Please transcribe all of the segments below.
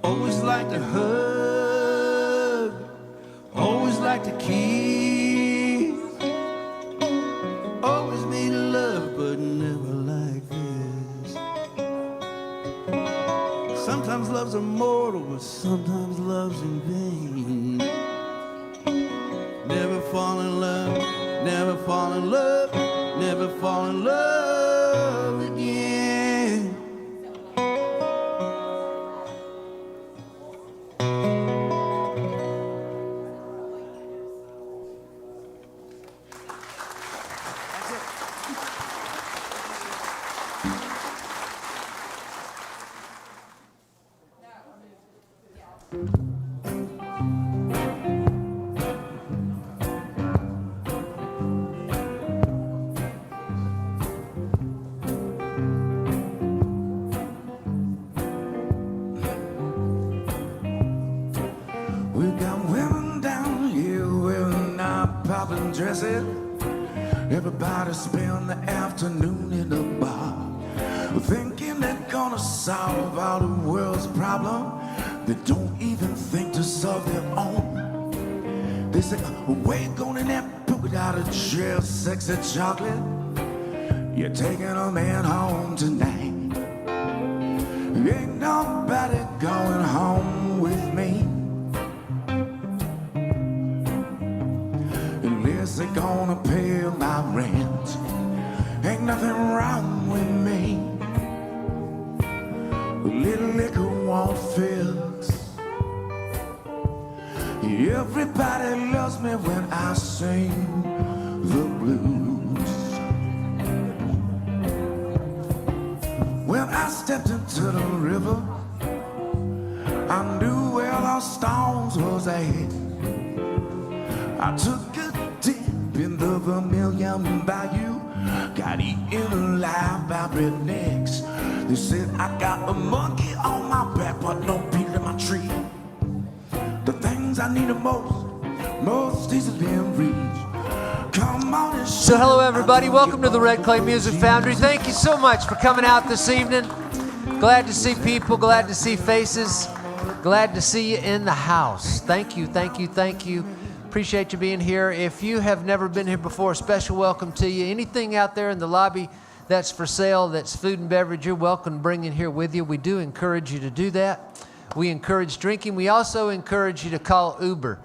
Always like to hug, always like to kiss. Always made love, but never like this. Sometimes love's immortal, but sometimes love's in vain. Never fall in love, never fall in love, never fall in love again. We got women down here wearing our poppin' dresses. Everybody spend the afternoon in the bar, thinking they're gonna solve all the world's problems. They don't even think to solve their own. They say, wake on in that poop out of jail, sexy chocolate. You're taking a man home tonight. Ain't nobody going home with me. Unless they're gonna pay my rent. Ain't nothing wrong with me. A little liquor won't fix. Everybody loves me when I sing the blues. When I stepped into the river, I knew where lost stones was at. I took a dip in the Vermilion Bayou, got eaten alive by rednecks. They said I got a monkey on my back, but no beat in my tree. The things I need the most easily reached. Come on and So hello everybody, welcome to the Red Clay Music Foundry. Thank you so much for coming out this evening. Glad to see people, glad to see faces, glad to see you in the house. Thank you, thank you, thank you. Appreciate you being here. If you have never been here before, a special welcome to you. Anything out there in the lobby that's for sale, that's food and beverage, you're welcome to bring in here with you. We do encourage you to do that. We encourage drinking. We also encourage you to call Uber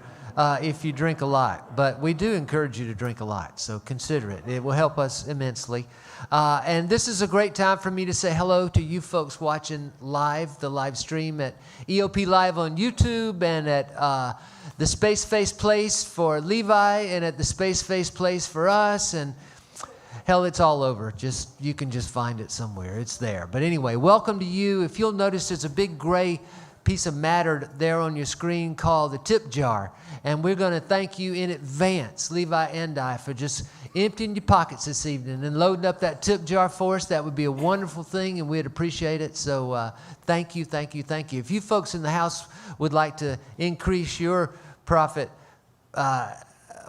if you drink a lot. But we do encourage you to drink a lot, so consider it. It will help us immensely. And this is a great time for me to say hello to you folks watching live, the live stream at EOP Live on YouTube and at the Space Face Place for Levi and at the Space Face Place for us. And hell, it's all over. You can just find it somewhere. It's there. But anyway, welcome to you. If you'll notice, there's a big gray piece of matter there on your screen called the tip jar. And we're going to thank you in advance, Levi and I, for just emptying your pockets this evening and loading up that tip jar for us. That would be a wonderful thing, and we'd appreciate it. So thank you, thank you, thank you. If you folks in the house would like to increase your profit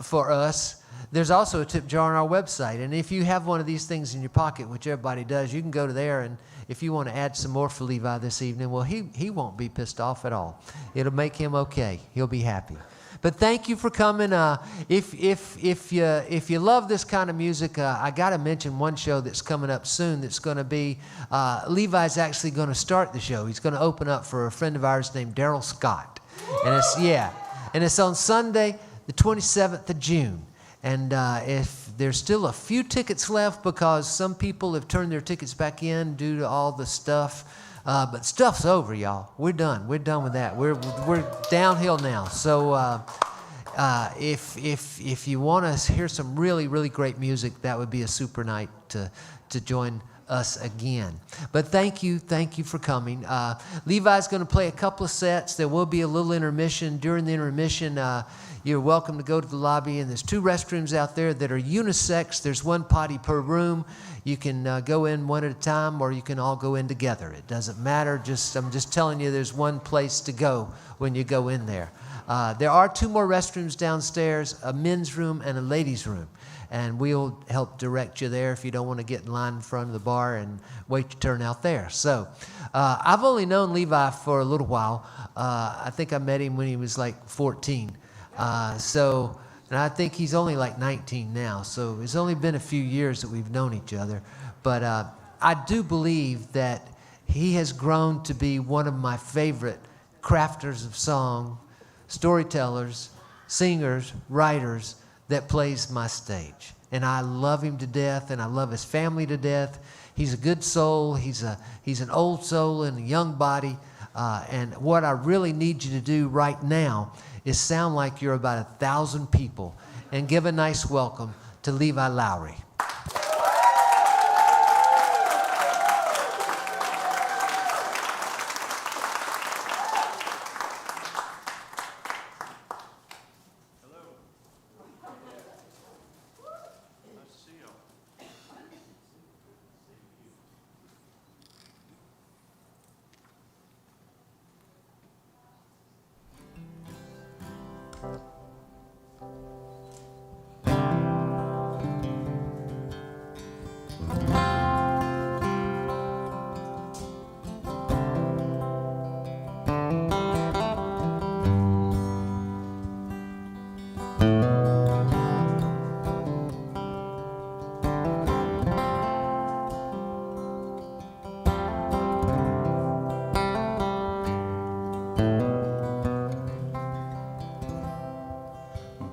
for us, there's also a tip jar on our website. And if you have one of these things in your pocket, which everybody does, you can go to there, and if you want to add some more for Levi this evening, well, he won't be pissed off at all. It'll make him okay. He'll be happy. But thank you for coming. If you love this kind of music, I got to mention one show that's coming up soon. That's going to be Levi's actually going to start the show. He's going to open up for a friend of ours named Daryl Scott, and it's on Sunday, the 27th of June. And if there's still a few tickets left because some people have turned their tickets back in due to all the stuff. But stuff's over, y'all. We're done. We're done with that. We're downhill now. So if you want to hear some really, really great music, that would be a super night to join us again. But thank you for coming. Levi's going to play a couple of sets. There will be a little intermission. During the intermission, you're welcome to go to the lobby, and there's 2 restrooms out there that are unisex. There's 1 potty per room. You can go in one at a time, or you can all go in together. It doesn't matter. I'm just telling you, there's one place to go when you go in there. There are 2 more restrooms downstairs, a men's room and a ladies' room. and we'll help direct you there if you don't want to get in line in front of the bar and wait your turn out there. So I've only known Levi for a little while. I think I met him when he was like 14. And I think he's only like 19 now. So it's only been a few years that we've known each other. But I do believe that he has grown to be one of my favorite crafters of song, storytellers, singers, writers that plays my stage. And I love him to death, and I love his family to death. He's a good soul. He's an old soul in a young body. And what I really need you to do right now is sound like you're about 1,000 people and give a nice welcome to Levi Lowrey.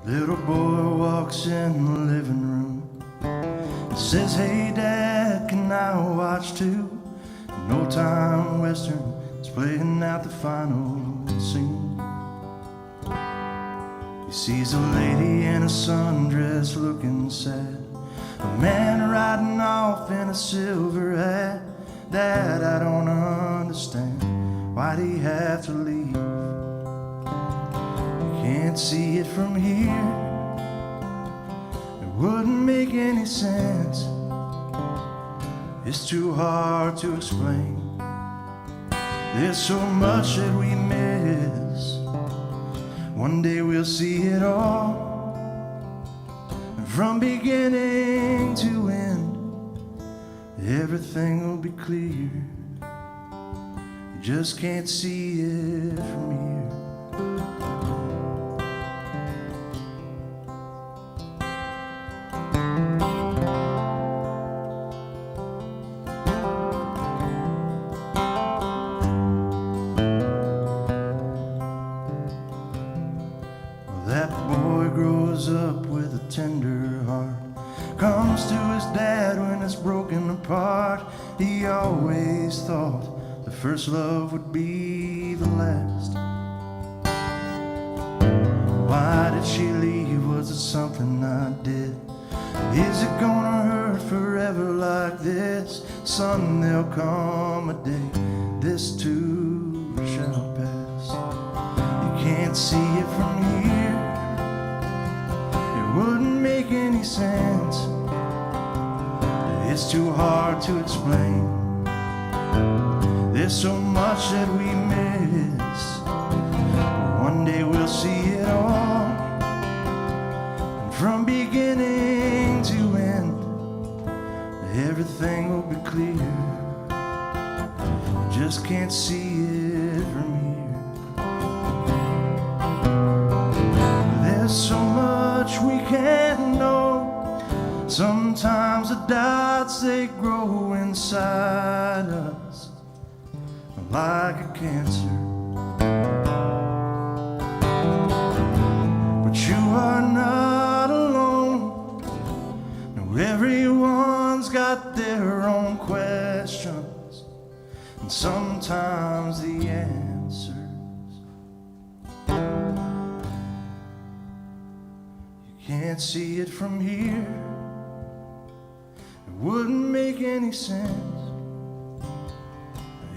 Little boy walks in the living room and says, "Hey Dad, can I watch too?" An old-time western is playing out the final scene. He sees a lady in a sundress looking sad, a man riding off in a silver hat. Dad, I don't understand, why'd he have to leave? Can't see it from here, it wouldn't make any sense. It's too hard to explain, there's so much that we miss. One day we'll see it all, from beginning to end. Everything will be clear, you just can't see it from here. That boy grows up with a tender heart, comes to his dad when it's broken apart. He always thought the first love would be the last. Why did she leave? Was it something I did? Is it gonna hurt forever like this? Son, there'll come a day, this too shall pass. You can't see it from here, it wouldn't make any sense. It's too hard to explain, there's so much that we miss. But one day we'll see it all, and from beginning to end, everything will be clear. You just can't see it from here. There's so much we can't know. Sometimes the doubts, they grow inside us like a cancer. But you are not alone. No, everyone's got their own questions, and sometimes the answers you can't see it from here. It wouldn't make any sense.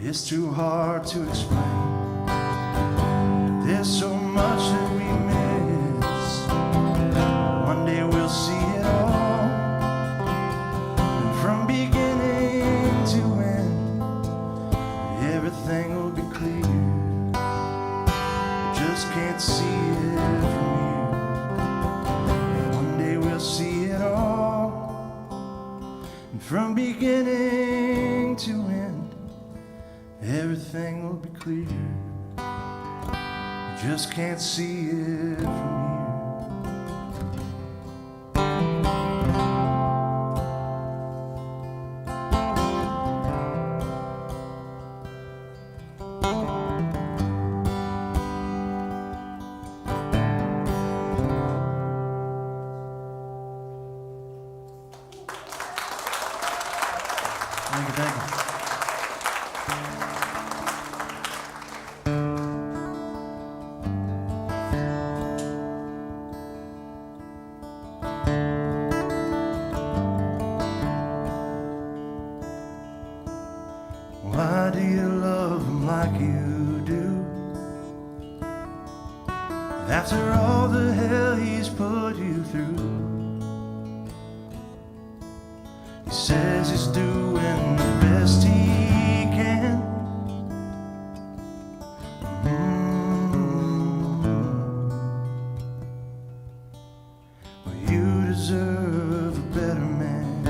It's too hard to explain. There's so much that we miss. One day we'll see it all, and from beginning to end, everything will be clear. You just can't see it from here. One day we'll see it all, from beginning to end, everything will be clear. You just can't see it from here. Thank you. Why do you love him like you do? After all the hell he's put you through. He says he's doing the best he can. Well, you deserve a better man.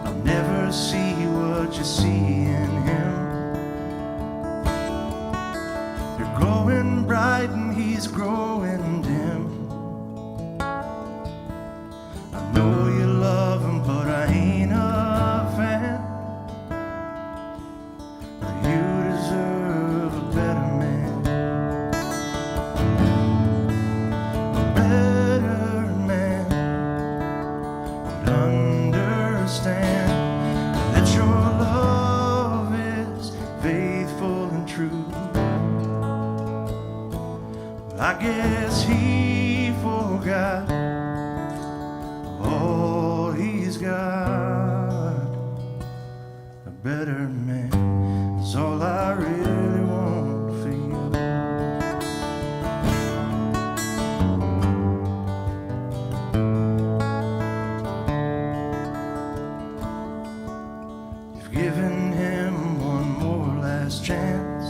I'll never see what you see in him. You're growing bright and he's growing dim. I know you love him, but I ain't a fan. You deserve a better man. A better man would understand that your love is faithful and true. I guess he forgot all he's got. A better man is all I really want for you. You've given him one more last chance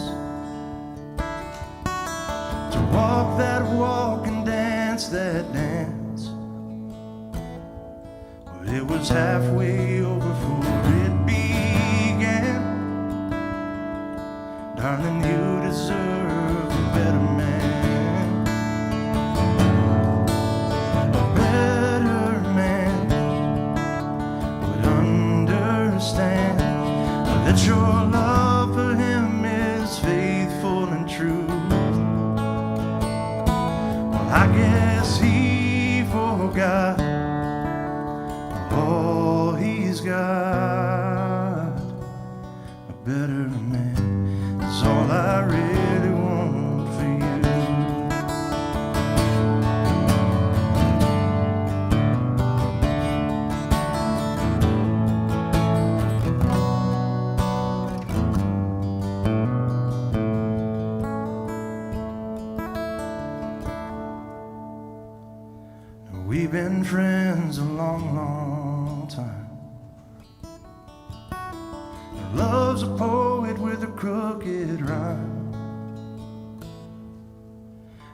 to walk that walk and dance that dance. But it was halfway over before it began. Darling, you deserve a better man. A better man would understand that your love for him is faithful and true. I guess he forgot all he's got. A better man is all I really want for you. We've been friends a long, long time. Love's a poet with a crooked rhyme.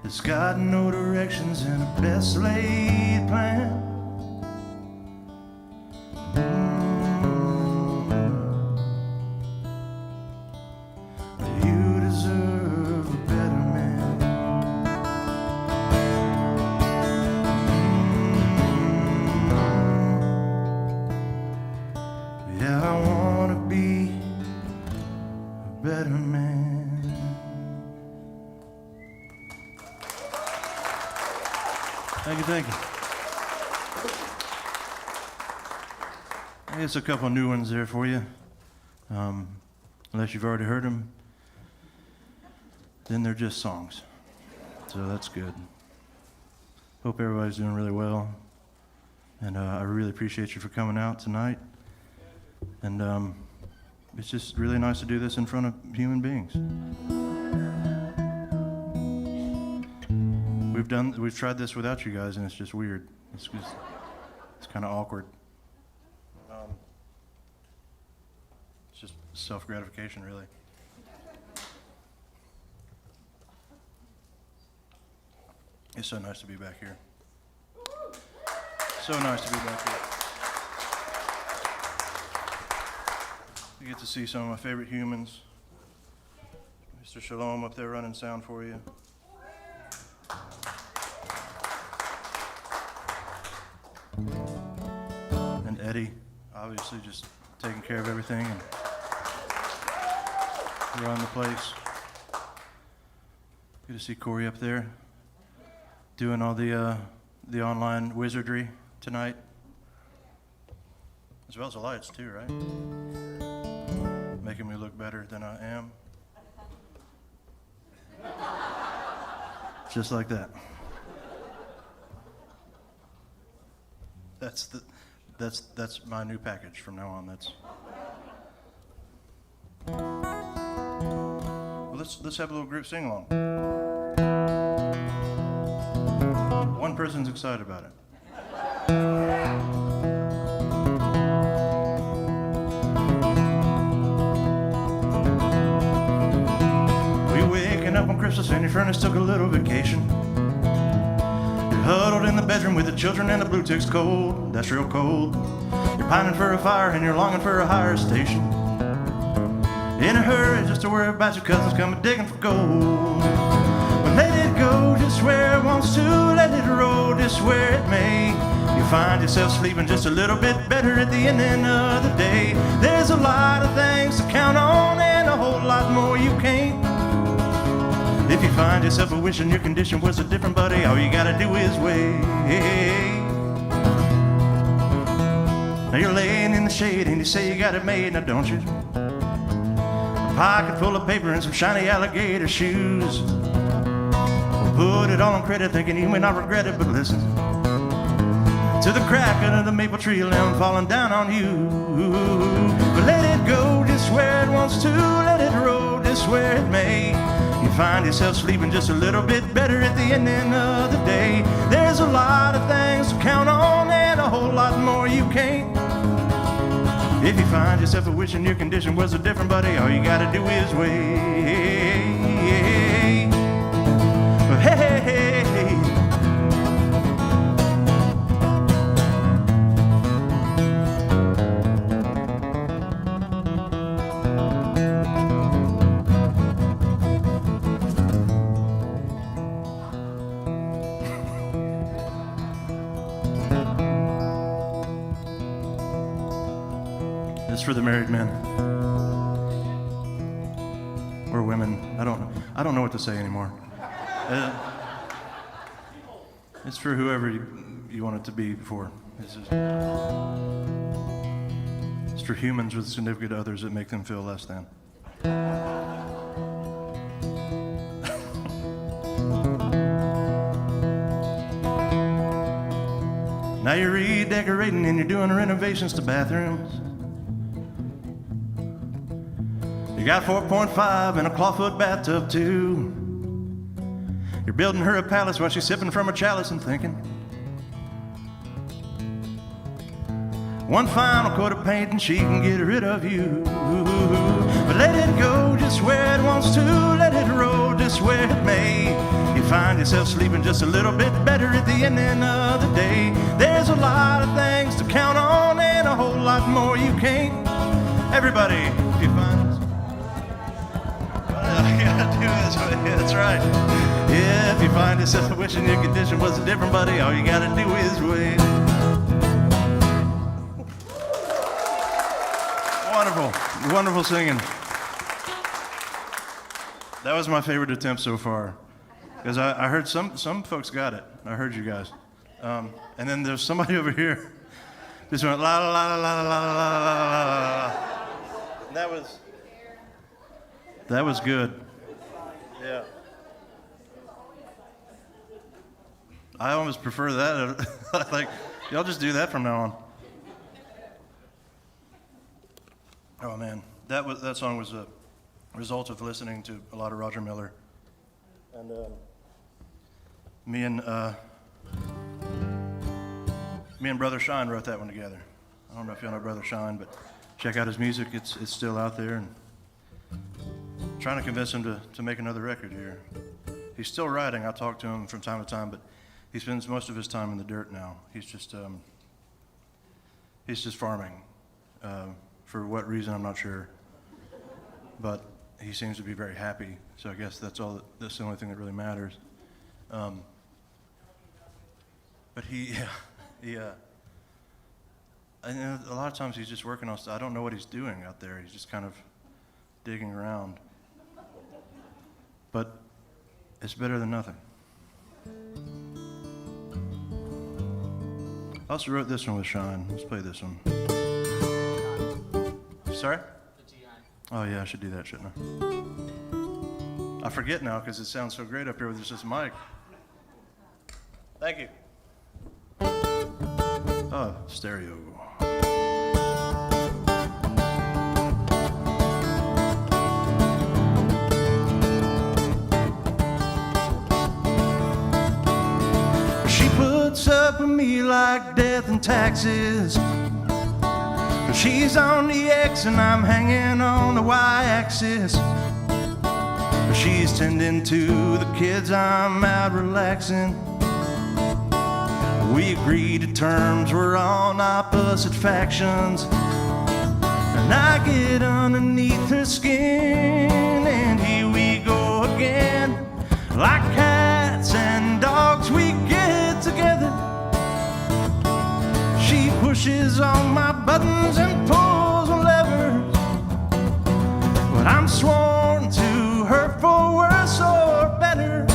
It's got no directions and a best laid plan. You deserve a better man. Yeah, I wanna be a better man. Thank you, thank you. I guess a couple new ones there for you. Unless you've already heard them, then they're just songs. So that's good. Hope everybody's doing really well. And I really appreciate you for coming out tonight. And it's just really nice to do this in front of human beings. We've tried this without you guys, and it's just weird. It's kind of awkward. It's just self-gratification, really. It's so nice to be back here. So nice to be back here. You get to see some of my favorite humans. Mr. Shalom up there running sound for you. And Eddie, obviously just taking care of everything and running the place. Good to see Corey up there doing all the online wizardry tonight, as well as the lights too, right? Making me look better than I am. Just like that. That's my new package from now on. Well, let's have a little group sing along. One person's excited about it. We waking up on Christmas and your furnace took a little vacation. You're huddled in the bedroom with the children and the blue ticks cold. That's real cold. You're pining for a fire and you're longing for a higher station. In a hurry just to worry about your cousins coming digging for gold. But let it go just where it wants to, let it roll just where it may. You find yourself sleeping just a little bit better at the end of the day. There's a lot of things to count on and a whole lot more you can't. If you find yourself a wishing your condition was a different, buddy, all you gotta do is wait. Now you're laying in the shade and you say you got it made, now don't you? A pocket full of paper and some shiny alligator shoes. Put it all on credit, thinking you may not regret it, but listen to the cracking of the maple tree limb falling down on you. But let it go just where it wants to, let it roll just where it may. You find yourself sleeping just a little bit better at the end of the day. There's a lot of things to count on and a whole lot more you can't. If you find yourself a wishing your condition was a different, buddy, all you gotta do is wait. Hey, this is for the married men or women. I don't know what to say anymore. It's for whoever you want it to be for. It's for humans with significant others that make them feel less than. Now you're redecorating and you're doing renovations to bathrooms. You got 4.5 and a clawfoot bathtub too. You're building her a palace while she's sipping from a chalice and thinking. One final coat of paint and she can get rid of you. But let it go just where it wants to, let it roll just where it may. You find yourself sleeping just a little bit better at the end of the day. There's a lot of things to count on and a whole lot more you can't. Everybody, if you find that's right. Yeah, if you find yourself wishing your condition was different, buddy, all you gotta do is wait. Wonderful, wonderful singing. That was my favorite attempt so far, because I heard some folks got it. I heard you guys, and then there's somebody over here just went la la la la la la la la la. That was good. Yeah. I almost prefer that. Like, y'all just do that from now on. Oh man, that song was a result of listening to a lot of Roger Miller, and me and Brother Shine wrote that one together. I don't know if y'all know Brother Shine, but check out his music. It's still out there, and trying to convince him to make another record here. He's still writing. I talk to him from time to time, but he spends most of his time in the dirt now. He's just He's just farming. For what reason, I'm not sure. But he seems to be very happy, so I guess that's the only thing that really matters. But I know a lot of times he's just working on stuff. I don't know what he's doing out there. He's just kind of digging around. But it's better than nothing. I also wrote this one with Sean. Let's play this one. Sorry? Oh yeah, I should do that, shouldn't I? I forget now because it sounds so great up here with just this mic. Thank you. Oh, stereo. She puts up with me like death and taxes. She's on the X and I'm hanging on the Y-axis. She's tending to the kids, I'm out relaxing. We agreed to terms, we're on opposite factions. And I get underneath her skin, and here we go again. Like cats and dogs, we get together. She pushes on my buttons and pulls on levers. But I'm sworn to her for worse or better.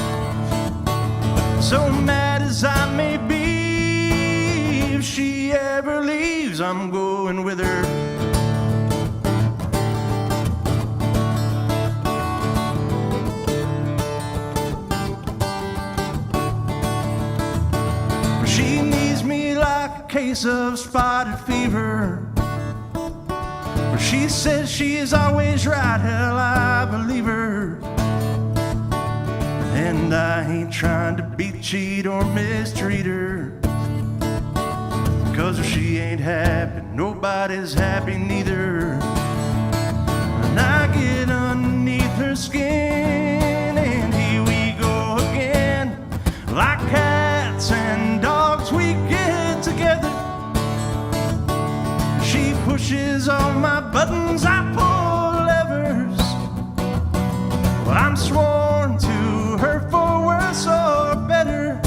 So mad as I may be, if she ever leaves, I'm going with her. She needs me like a case of spotted fever. But she says she is always right, hell, I believe her. And I ain't trying to beat, cheat, or mistreat her. Cause if she ain't happy, nobody's happy neither. And I get underneath her skin, and here we go again. Like cats and dogs, we get together. She pushes on my buttons, I pull levers. But I'm sworn to her for worse or better.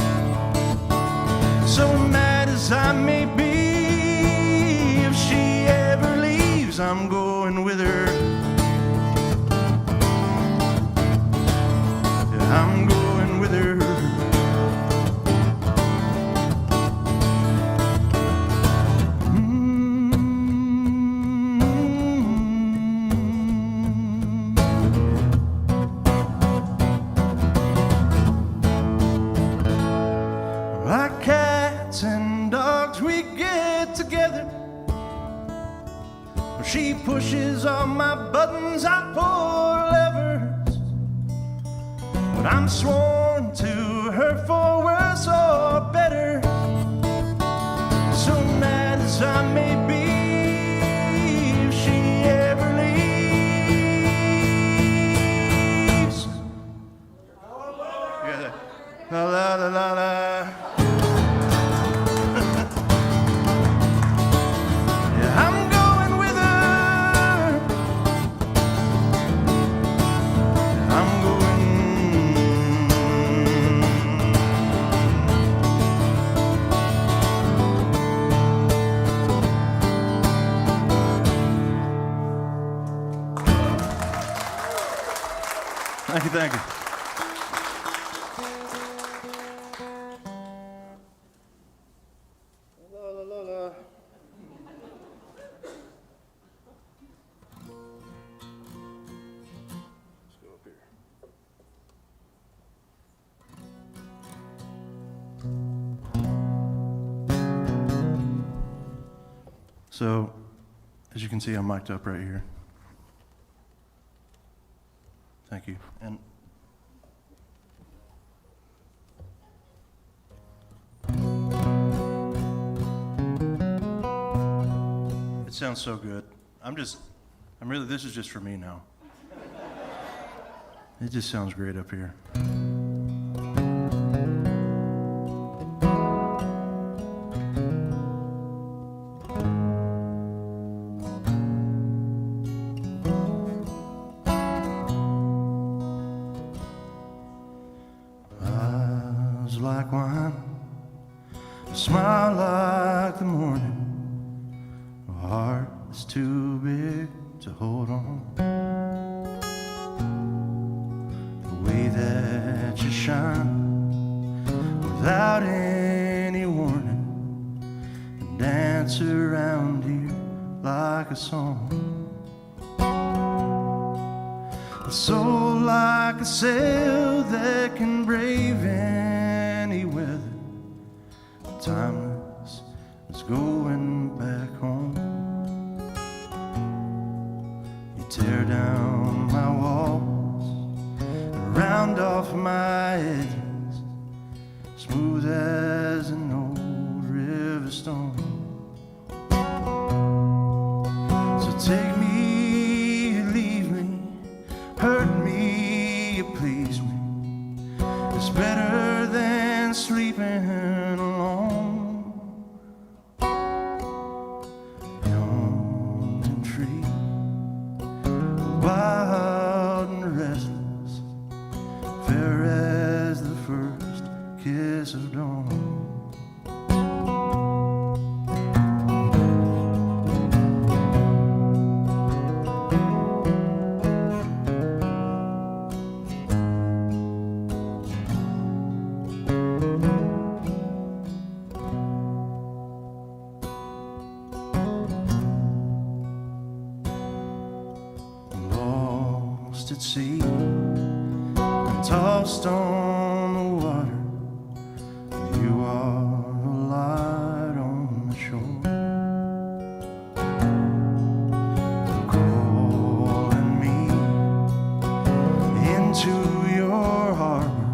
So mad as I may be, if she ever leaves, I'm going with her. Yeah, I'm going with her. Like cats and dogs, we get together. She pushes on my buttons, I pull levers. But I'm sworn to her for worse or better. So mad as I may be, if she ever leaves. Yeah. La la la la la. Thank you. La, la, la, la. Let's go up here. So, as you can see, I'm mic'd up right here. Thank you. And it sounds so good. This is just for me now. It just sounds great up here. smile like the morning. My heart is too big to hold on. The way that you shine without any warning and dance around here like a song. A soul like a sail that can brave any weather. Timeless is going back home. You tear down my walls and round off my edges, smooth as an old river stone. So take me, leave me, hurt me, you please me. It's better than sleeping alone. Young and free, wild and restless, fair as the first kiss of dawn. Lost at sea and tossed on the water, you are a light on the shore. Calling me into your harbor,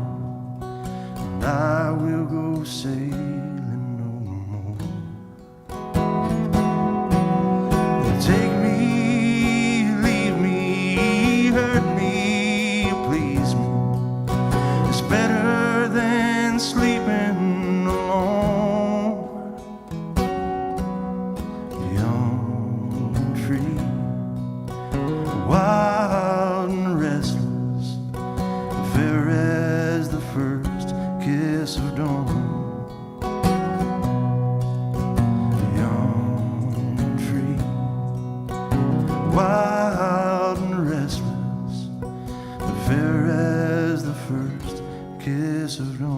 and I will go sailing no more. Take me, leave me, hurt me, please me. It's better than sleeping alone. Young and free, wild and restless, fair as the first kiss of dawn. Young and free, wild and restless, fair as the first kiss of dawn.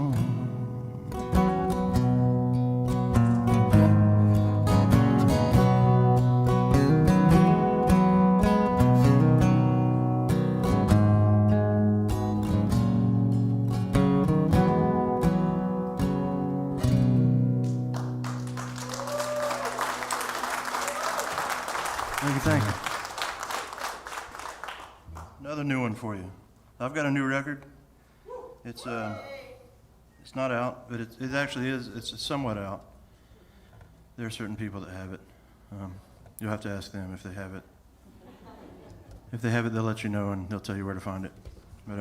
Thank you. Another new one for you. I've got a new record. It's not out, but it actually is. It's somewhat out. There are certain people that have it. You'll have to ask them if they have it. If they have it, they'll let you know and they'll tell you where to find it. But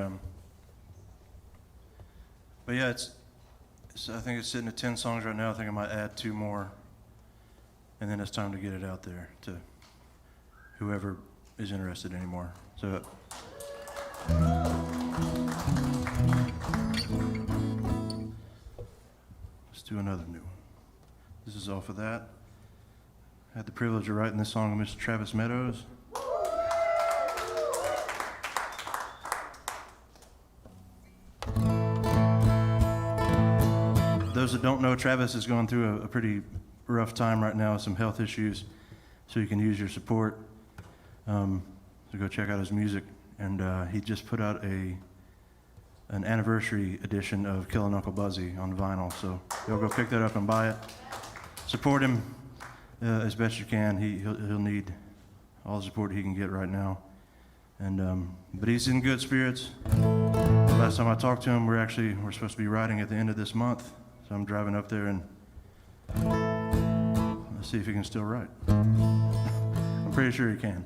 yeah, I think it's sitting at 10 songs right now. I think I might add 2 more, and then it's time to get it out there to whoever is interested anymore. So let's do another new one. This is off of that. I had the privilege of writing this song with Mr. Travis Meadows. Those that don't know, Travis is going through a pretty rough time right now, some health issues, so you can use your support. So go check out his music, and he just put out an anniversary edition of Killin' Uncle Buzzy on vinyl, so you'll go pick that up and buy it. Support him as best you can. He'll need all the support he can get right now, and but he's in good spirits. Last time I talked to him, we're supposed to be riding at the end of this month, so I'm driving up there and let's see if he can still write. I'm pretty sure he can.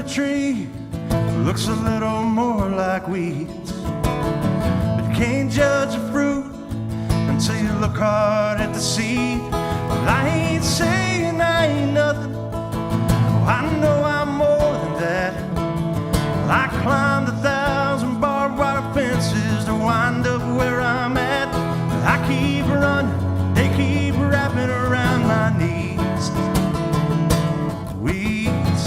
Tree looks a little more like weeds, but you can't judge a fruit until you look hard at the sea. Well, I ain't saying I ain't nothing. Oh, I know I'm more than that. Well, I climbed 1,000 barbed wire fences to wind up where I'm at. But I keep running, they keep wrapping around my knees. Weeds.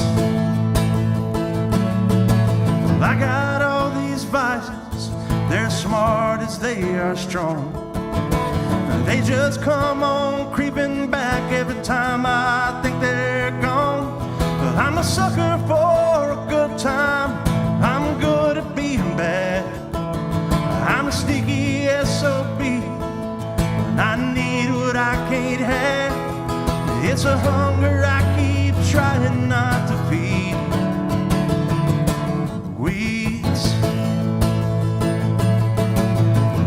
Well, I got all these vices, they're smart as they are strong. They just come on creeping back every time I think they're gone. But I'm a sucker for a good time, I'm good at being bad. I'm a sneaky SOB when I need what I can't have. It's a hunger I keep trying not to feed. Weeds.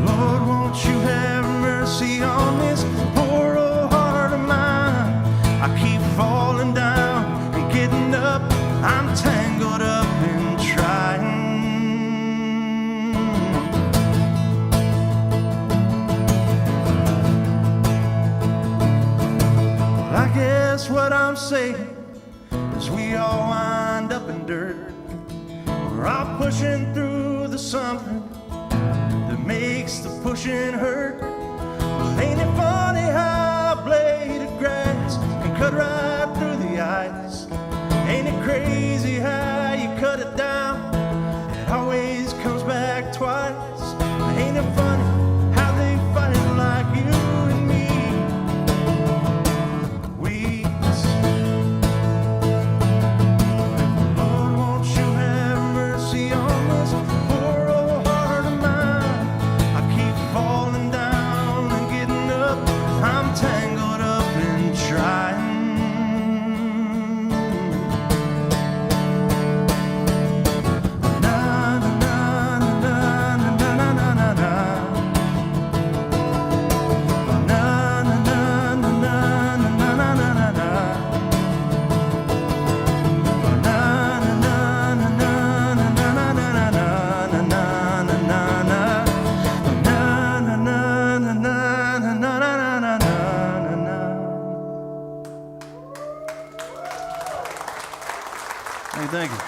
Lord, won't you have mercy on this poor old heart of mine? I keep falling down and getting up, I'm tangled up in trying. Well, I guess what I'm saying is we all wind up in dirt. We're all pushing through the something that makes the pushing hurt. Well, ain't it funny how a blade of grass can cut right through the ice? Ain't it crazy how you cut it down, it always comes back twice? Ain't it funny how they fight like you and me? Weeds. Lord, won't you have mercy on this poor old heart of mine? I keep falling down and getting up, I'm tangled up in trying. Hey, thank you.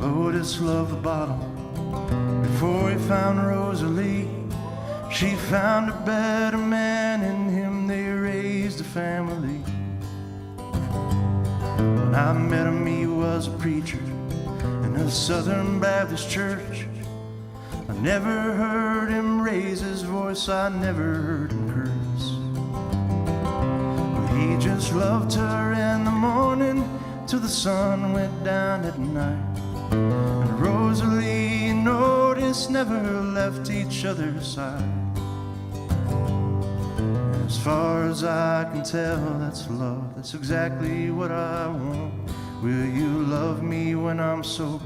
Otis loved the bottle before he found Rosalie. She found a better man in him, they raised a family. When I met him, he was a preacher in a Southern Baptist church. I never heard him raise his voice, I never heard him curse. But he just loved her in the morning till the sun went down at night. And Rosalie and Otis never left each other's side. And as far as I can tell, that's love, that's exactly what I want. Will you love me when I'm sober?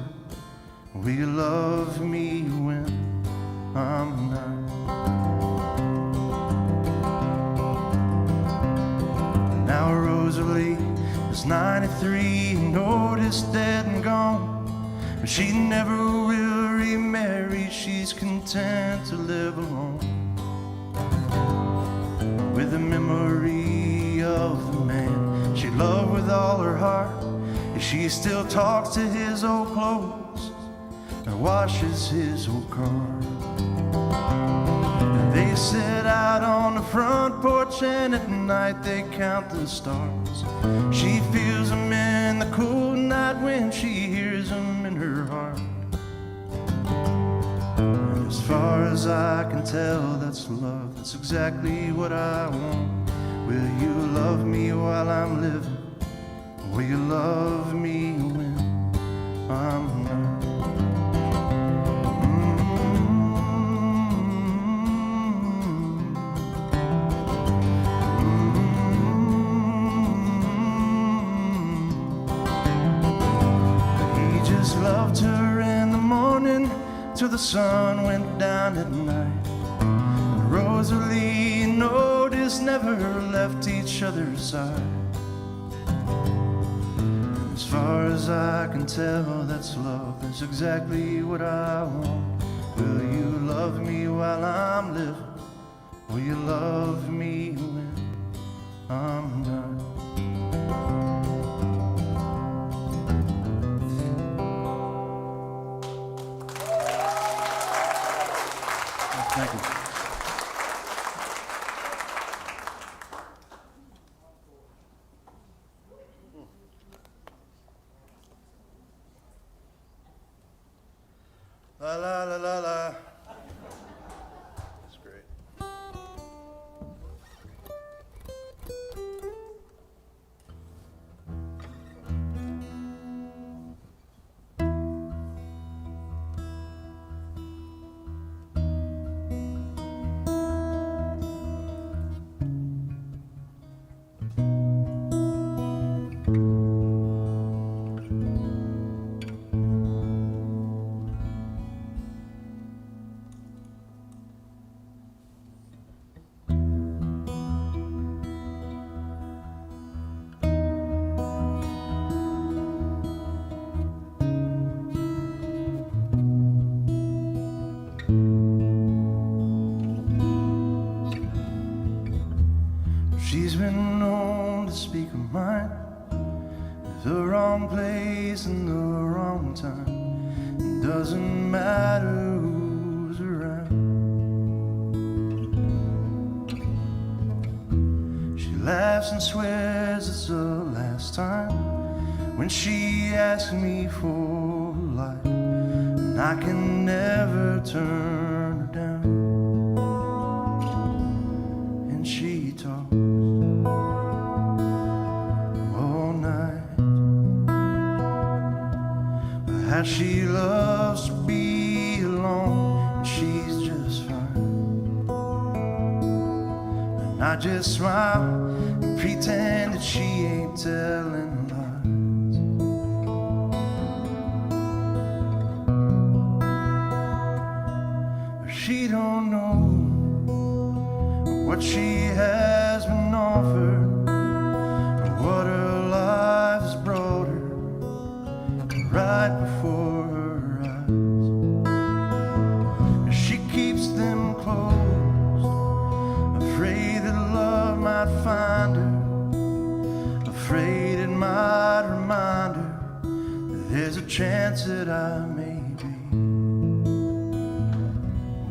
Will you love me when I'm not? Now Rosalie is 93 and Otis dead and gone. But she never will remarry, she's content to live alone with the memory of the man she loved with all her heart. And she still talks to his old clothes and washes his old car. And they sit out on the front porch and at night they count the stars. She feels them in the cool night when she hears them in her heart. And as far as I can tell, that's love, that's exactly what I want. Will you love me while I'm living? Will you love me when I'm not? He just loved her in the morning till the sun went down at night. And Rosalie and Otis never left each other's side. As far as I can tell, that's love. That's exactly what I want. Will you love me while I'm living? Will you love me when I'm not? Thank you. La la la la la. That's great. She's been known to speak her mind, the wrong place and the wrong time. It doesn't matter who's around. She laughs and swears it's the last time when she asks me for life, and I can never turn her down. And she talks how she loves to be alone, and she's just fine. And I just smile and pretend that she ain't telling lies. But she don't know what she has been offered, and what her life has brought her right before her eyes. She keeps them closed, afraid that love might find her, afraid it might remind her that there's a chance that I may be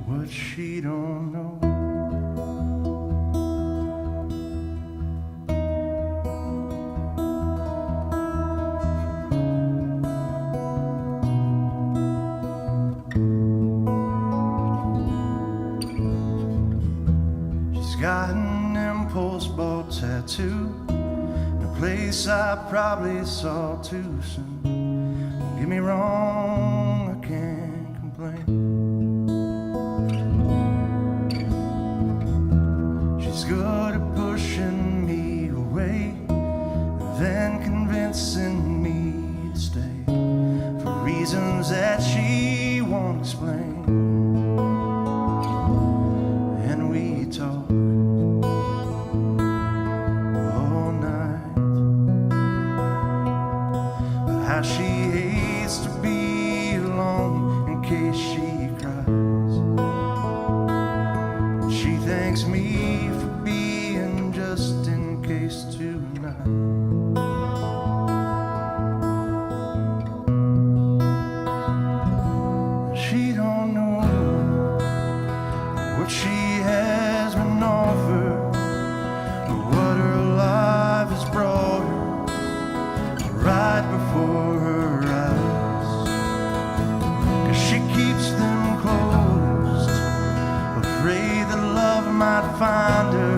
what she don't know. Got an impulse bought tattoo in a place I probably saw too soon. Don't get me wrong, I can't complain. She's good at pushing me away and then convincing me to stay for reasons that she won't explain. And we talk how she hates to be alone in case she cries. She thanks me for being just in case tonight. She don't know what she has been offered, or what her life has brought her right before her eyes. 'Cause she keeps them closed, afraid that love might find her,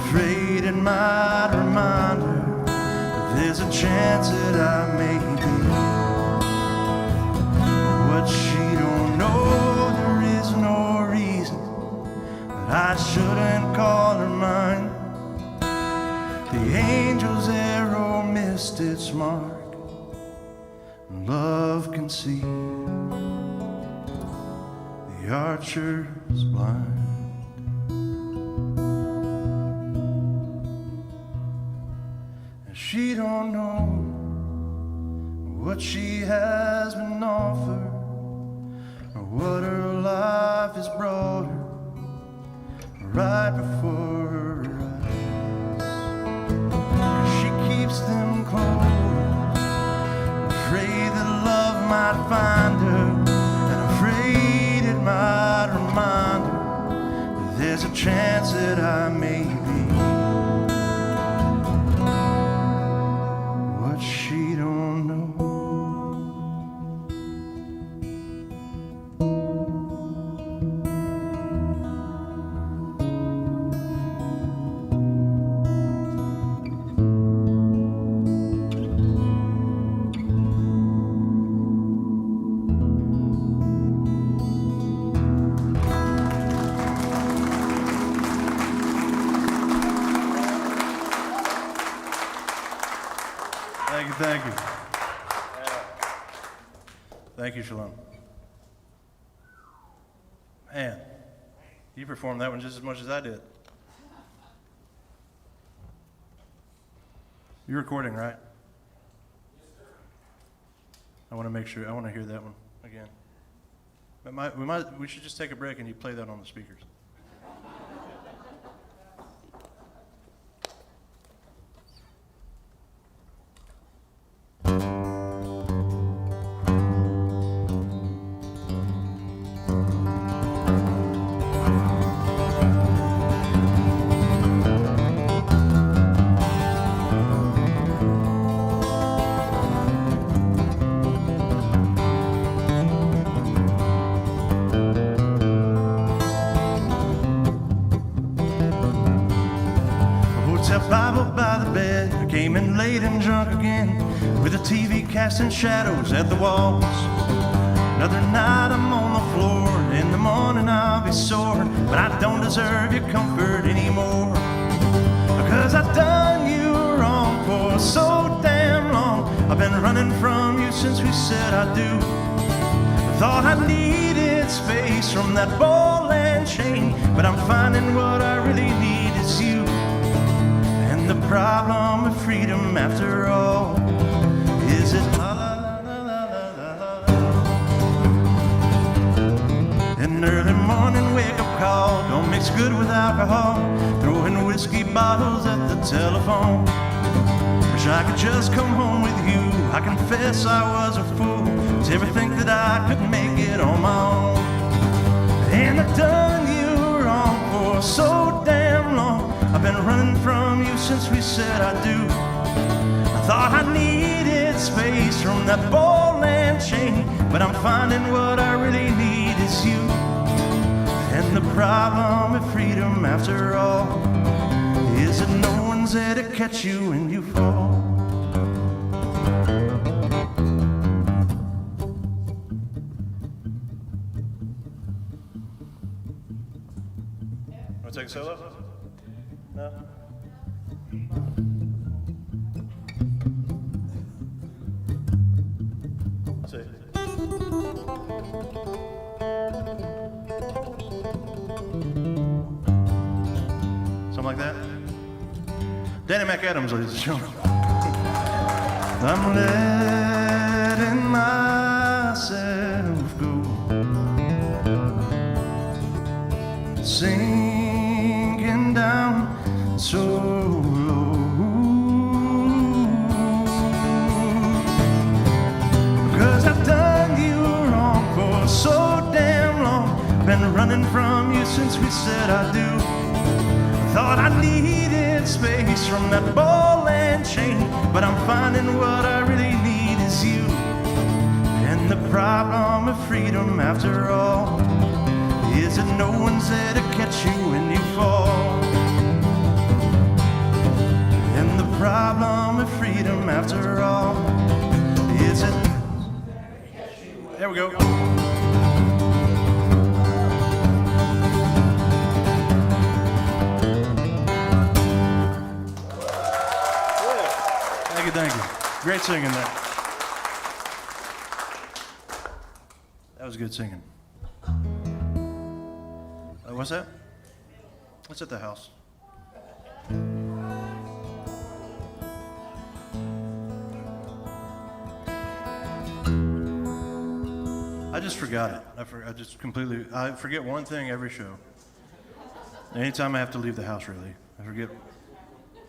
afraid it might remind her that there's a chance that I may be what she don't know. There is no reason that I shouldn't call her mine. The angel's arrow missed its mark, and love can see the archer's blind. She don't know what she has been offered, or what her life has brought her right before her eyes. 'Cause she keeps them closed, afraid that love might find her, and afraid it might remind her that there's a chance that I may be she don't know. Thank you. Thank you, Shalom. Man, you performed that one just as much as I did. You're recording, right? I want to make sure. I want to hear that one again. But we should just take a break and you play that on the speakers. Bible by the bed, I came in late and drunk again, with the TV casting shadows at the walls. Another night I'm on the floor, and in the morning I'll be sore, but I don't deserve your comfort anymore. Because I've done you wrong for so damn long. I've been running from you since we said I do. I thought I needed space from that ball and chain, but I'm finding what I really need is you. The problem of freedom, after all, is it la la la la la la la. An early morning wake-up call, don't mix good with alcohol, throwing whiskey bottles at the telephone. Wish I could just come home with you. I confess I was a fool to ever think that I could make it on my own. And I've done you wrong for so damn long. I've been running from you since we said I do. I thought I needed space from that ball and chain, but I'm finding what I really need is you. And the problem with freedom, after all, is that no one's there to catch you when you fall. Want to take a solo? No? Let's see. Something like that? Danny McAdams, ladies and gentlemen. I'm letting myself go, sinking down so low. Because I've done you wrong for so damn long. Been running from you since we said I do. Thought I needed space from that ball and chain, but I'm finding what I really need is you. And the problem of freedom, after all, is that no one's there to catch you when you fall. And the problem of freedom, after go. Thank you. Great singing there. That was good singing. What's that? What's at the house? I just forgot it. I forget one thing every show. Anytime I have to leave the house, really, I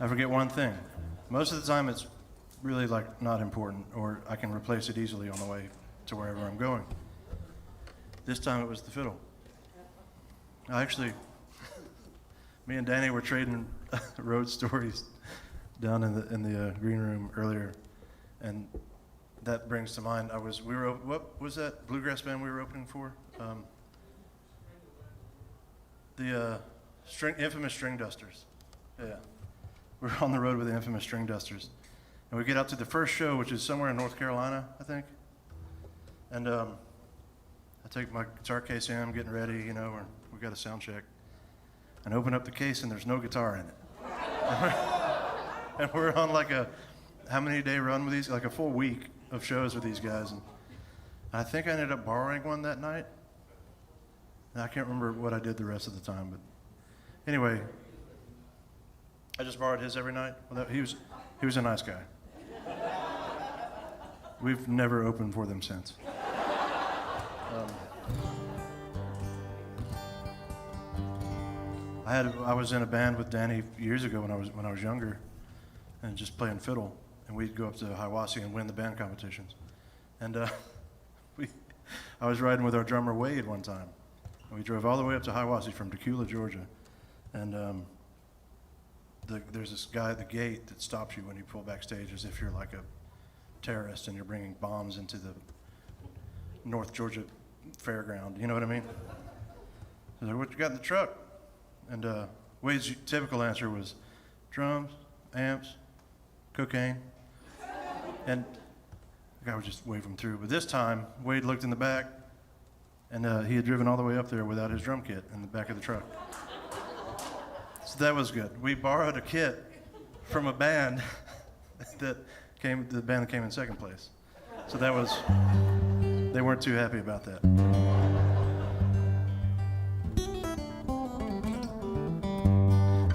forget one thing. Most of the time it's really like not important, or I can replace it easily on the way to wherever I'm going. This time it was the fiddle. Me and Danny were trading road stories down in the green room earlier, and that brings to mind what was that bluegrass band we were opening for? The infamous String Dusters. Yeah, we were on the road with the infamous String Dusters. And we get out to the first show, which is somewhere in North Carolina, I think. And I take my guitar case in, I'm getting ready, we got a sound check. And open up the case, and there's no guitar in it. And we're on like how many day run with these? Like a full week of shows with these guys. And I think I ended up borrowing one that night. And I can't remember what I did the rest of the time, but anyway, I just borrowed his every night. He was a nice guy. We've never opened for them since. I was in a band with Danny years ago when I was younger, and just playing fiddle, and we'd go up to Hiwassee and win the band competitions. And I was riding with our drummer Wade one time, and we drove all the way up to Hiwassee from Decula, Georgia, and there's this guy at the gate that stops you when you pull backstage, as if you're like a terrorist and you're bringing bombs into the North Georgia fairground. You know what I mean? He's like, "What you got in the truck?" And Wade's typical answer was, "Drums, amps, cocaine." And the guy would just wave him through. But this time, Wade looked in the back, and he had driven all the way up there without his drum kit in the back of the truck. So that was good. We borrowed a kit from a band the band that came in second place. So they weren't too happy about that.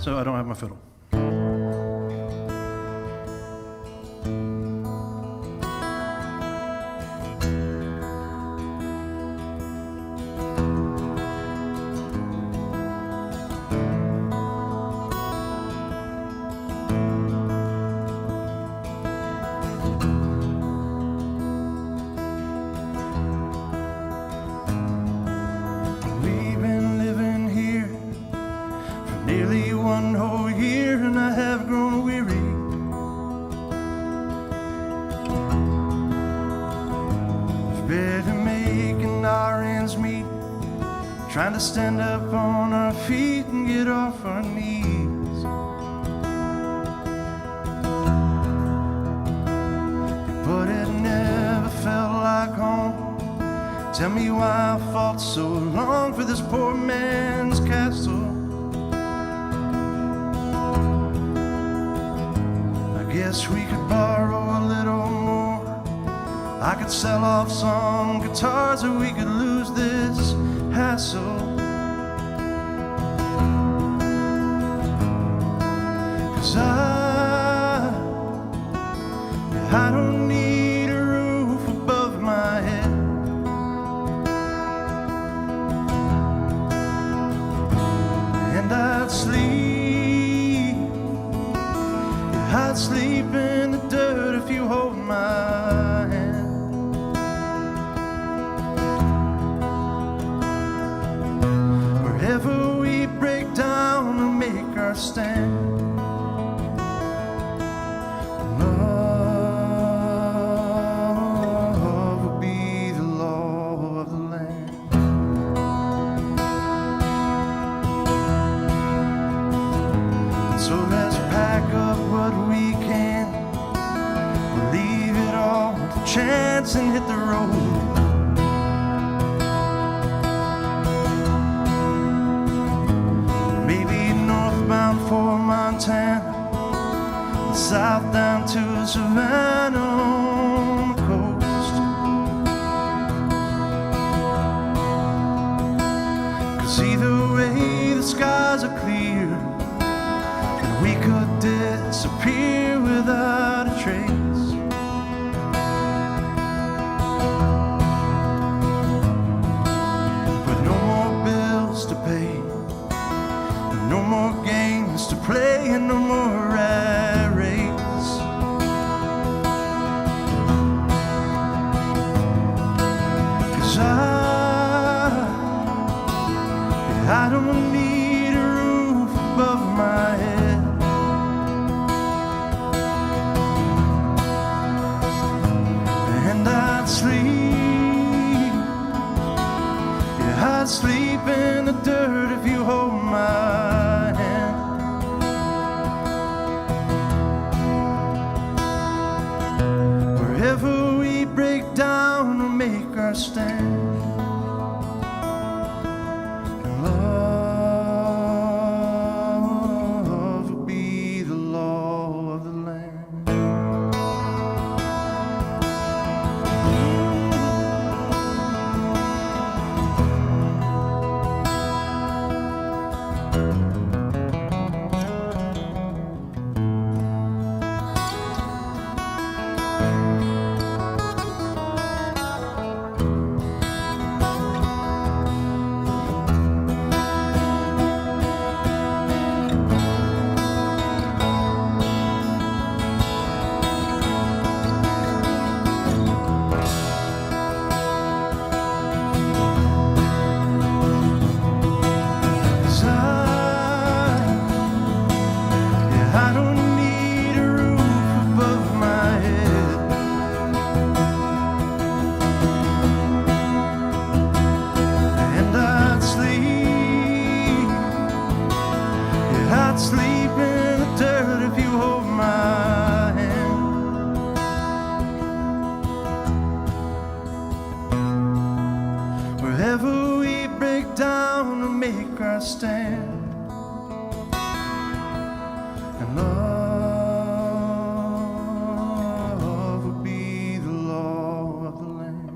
So I don't have my fiddle. Trying to stand up on our feet and get off our knees. But it never felt like home. Tell me why I fought so long for this poor man's castle. I guess we could borrow a little more. I could sell off some guitars, or we could lose this hassle. 'Cause I don't need a roof above my head. And I'd sleep in the dirt if you hold my hand. Wherever we break down and make our stand, love will be the law of the land. So let's pack up what we can, we'll leave it all to chance and hit the road. bound for Montana, and south down to Savannah on the coast. 'Cause either way the skies are clear, and we could disappear without a trace. With no more bills to pay, no more games to play, and no more rat race. 'Cause I don't need a roof above my head. And I'd sleep, yeah, I'd sleep in the dirt if you hold my hand. Wherever we break down or make our stand, and love will be the law of the land. I don't need a roof above my head. And I'd sleep, yeah, I'd sleep in the dirt if you hold my hand. Wherever we break down or make our stand, and love will be the law of the land.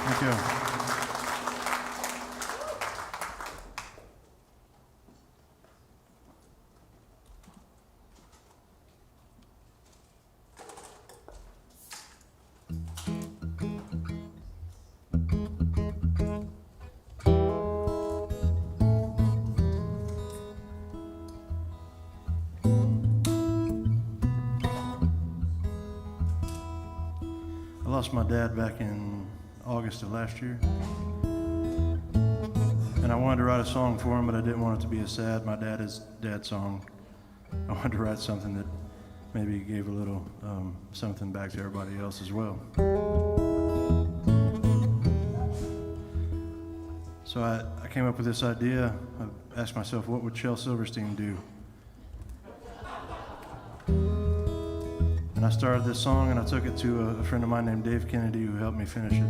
Thank you. I lost my dad back in August of last year, and I wanted to write a song for him, but I didn't want it to be a sad my dad is dead song. I wanted to write something that maybe gave a little something back to everybody else as well. So I came up with this idea. I asked myself, what would Shel Silverstein do? And I started this song, and I took it to a friend of mine named Dave Kennedy, who helped me finish it.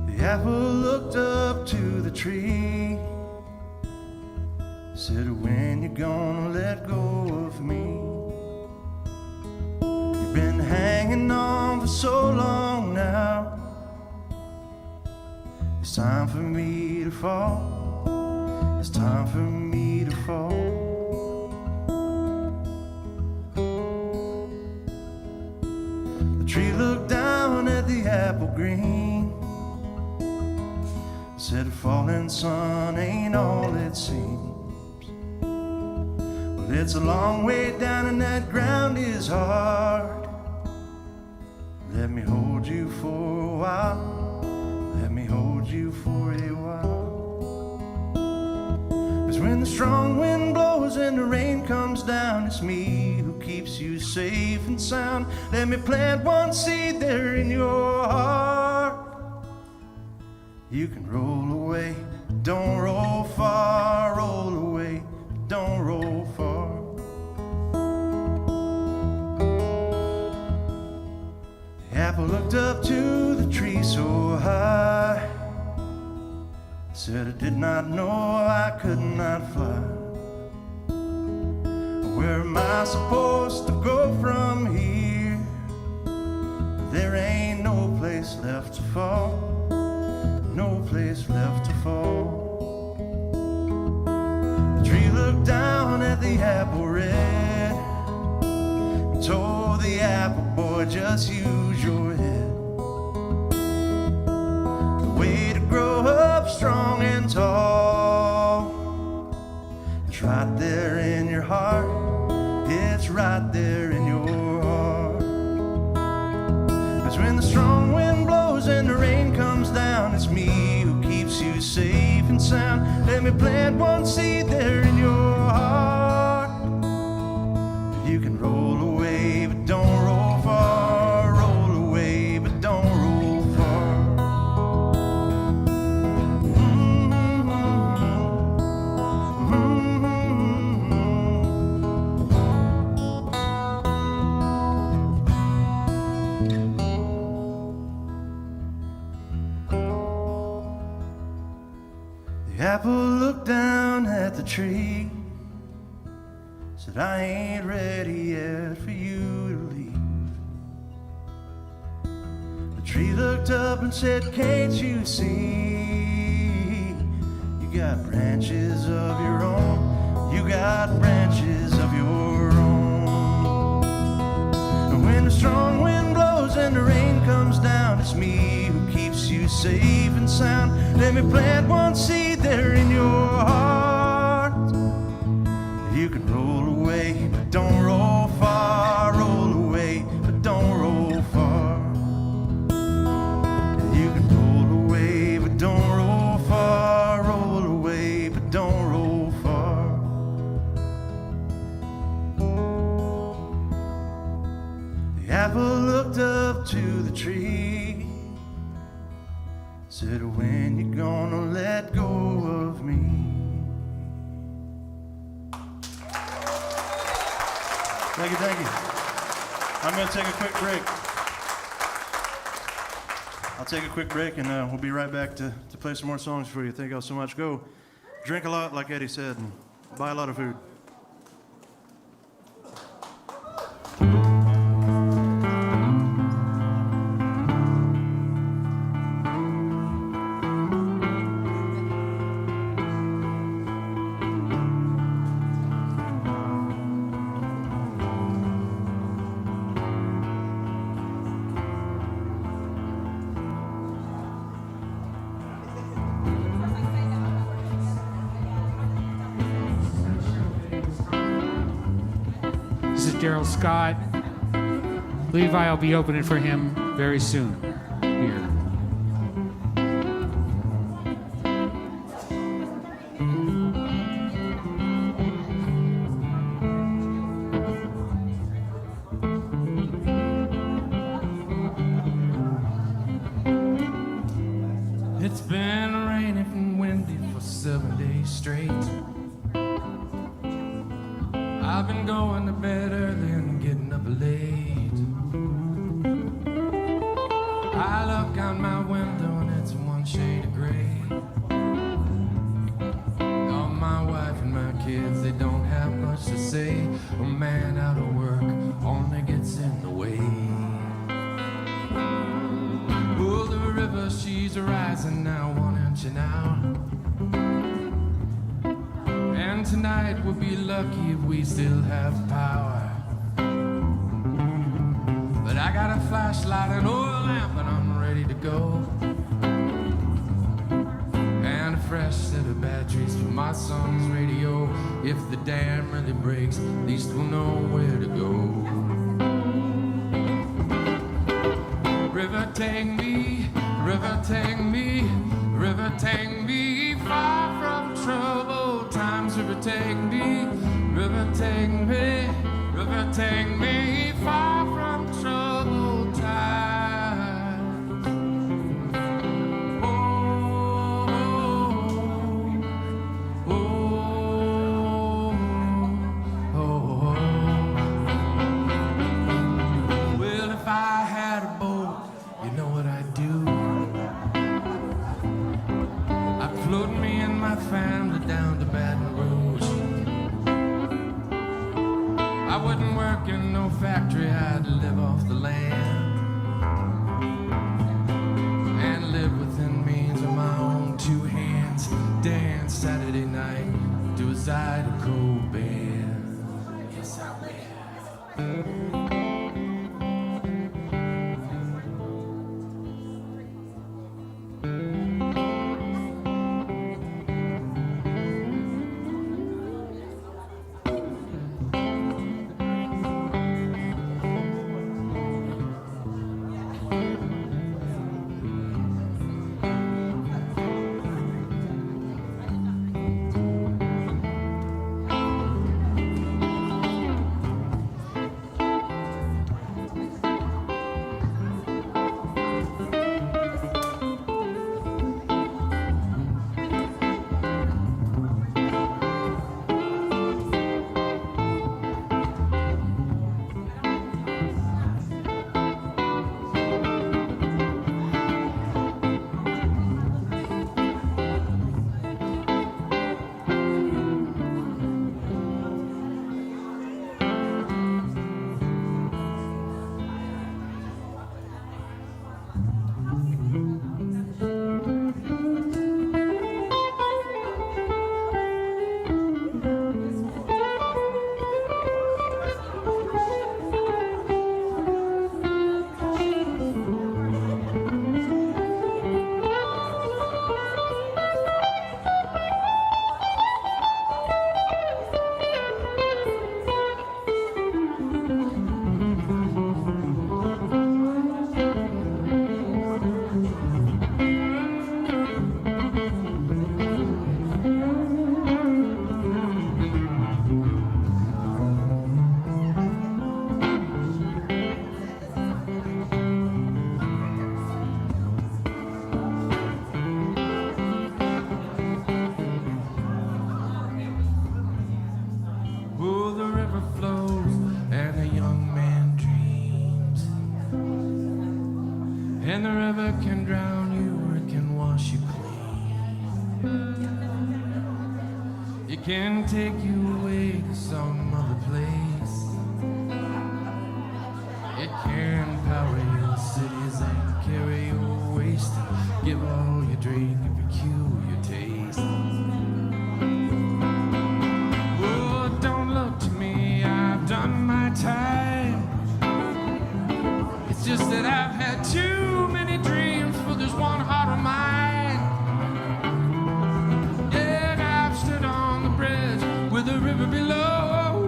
The apple looked up to the tree, said, when you gonna let go of me? Been hanging on for so long now. It's time for me to fall. It's time for me to fall. The tree looked down at the apple green, said the falling sun ain't all it seems. Well, it's a long way down and that ground is hard. Let me hold you for a while. Let me hold you for a while. strong wind blows and the rain comes down, it's me who keeps you safe and sound. Let me plant one seed there in your heart. You can roll away, don't roll far. Roll away, don't roll far. The apple looked up to the tree so high, said I did not know I could not fly. Where am I supposed to go from here? There ain't no place left to fall, no place left to fall. The tree looked down at the apple red and told the apple boy, just use your head. The way to grow up strong and tall, it's right there in your heart, it's right there in your heart. It's when the strong wind blows and the rain comes down, it's me who keeps you safe and sound. Let me plant one seed there in your heart. You can roll away, but don't roll far. Roll away, but don't roll far. The apple looked down at the tree, said, I ain't ready yet for you to leave. The tree looked up and said, can't you see? You got branches of your own, you got branches of your own. And when the strong wind blows and the rain comes down, it's me who keeps you safe and sound. Let me plant one seed there in your heart. You can roll away, but don't roll far. Roll away, but don't roll far. You can roll away, but don't roll far. Roll away, but don't roll far. The apple looked up to the tree, said, when you gonna let go of me? Thank you, thank you. I'm going to take a quick break. I'll take a quick break and we'll be right back to play some more songs for you. Thank y'all so much. Go drink a lot, like Eddie said, and buy a lot of food. Scott. Levi will be opening for him very soon here. It's been raining and windy for 7 days straight. I've been going to bed early and getting up late. I look out my window and it's one shade of gray. Oh, my wife and my kids, they don't have much to say. A man out of work only gets in the way. Oh, the river, she's rising now, 1 inch an hour. And tonight we'll be lucky if we still have power. But I got a flashlight and oil lamp and I'm ready to go. And a fresh set of batteries for my son's radio. If the dam really breaks, at least we'll know where to go. River, take me, river, take me, river, take me far from troubled times. River, take me, river, take me, river, take me far from troubled times. Oh, oh, oh, oh. Well, if I had a boat, you know what I'd do? I'd float me and my family down to Baton Rouge. I wouldn't work in no factory, I'd live off the land and live within means of my own two hands. Dance Saturday night to a Zydeco band. Yes, I will. And the river can drown you or it can wash you clean. It can take you away to some other place. It can power your cities and carry your waste. Give all your drink a peculiar taste. Oh, don't look to me, I've done my time. It's just that I've had too many dreams for this one heart of mine. Yeah, and I've stood on the bridge with the river below,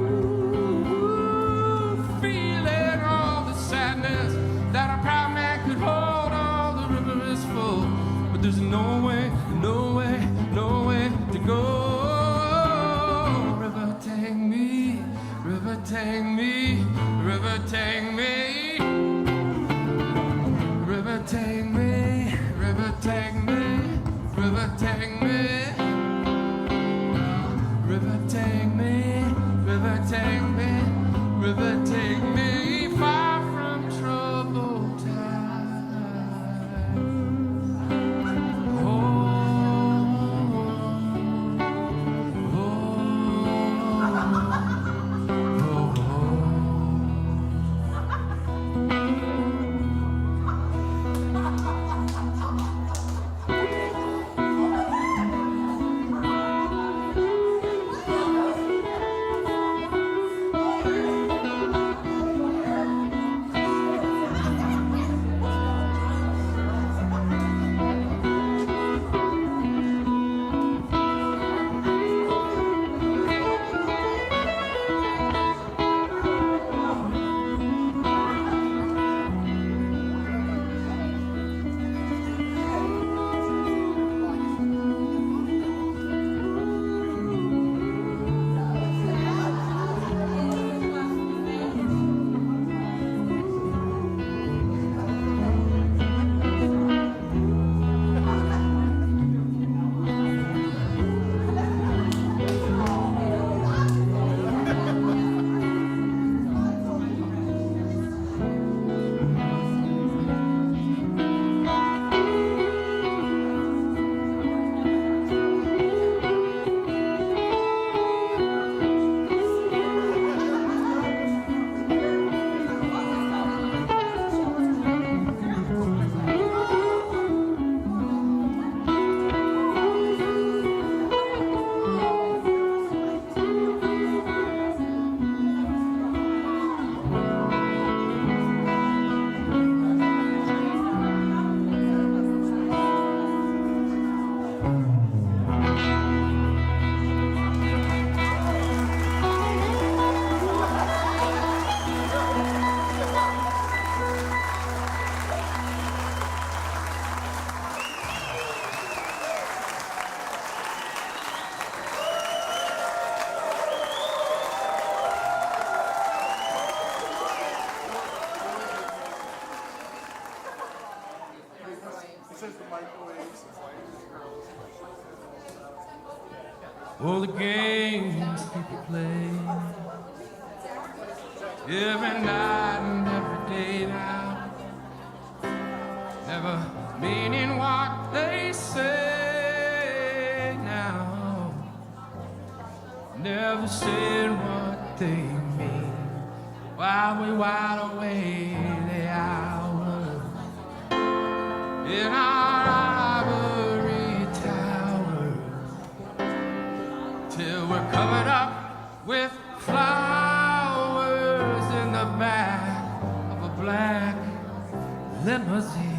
feeling all the sadness that a proud man could hold. All the river is full, but there's no way, no way, no way to go. River, take me, river, take me, river, take me. River, take me, river, take me, river, take me. River, take me, river, take me, river, take me far from troubled times. Oh, oh, oh, oh. all the games people play. Every night and every day now, never meaning what they say now, never said what they mean, while we while away the hours in our ivory towers, till we're covered up with flowers in the back of a black limousine.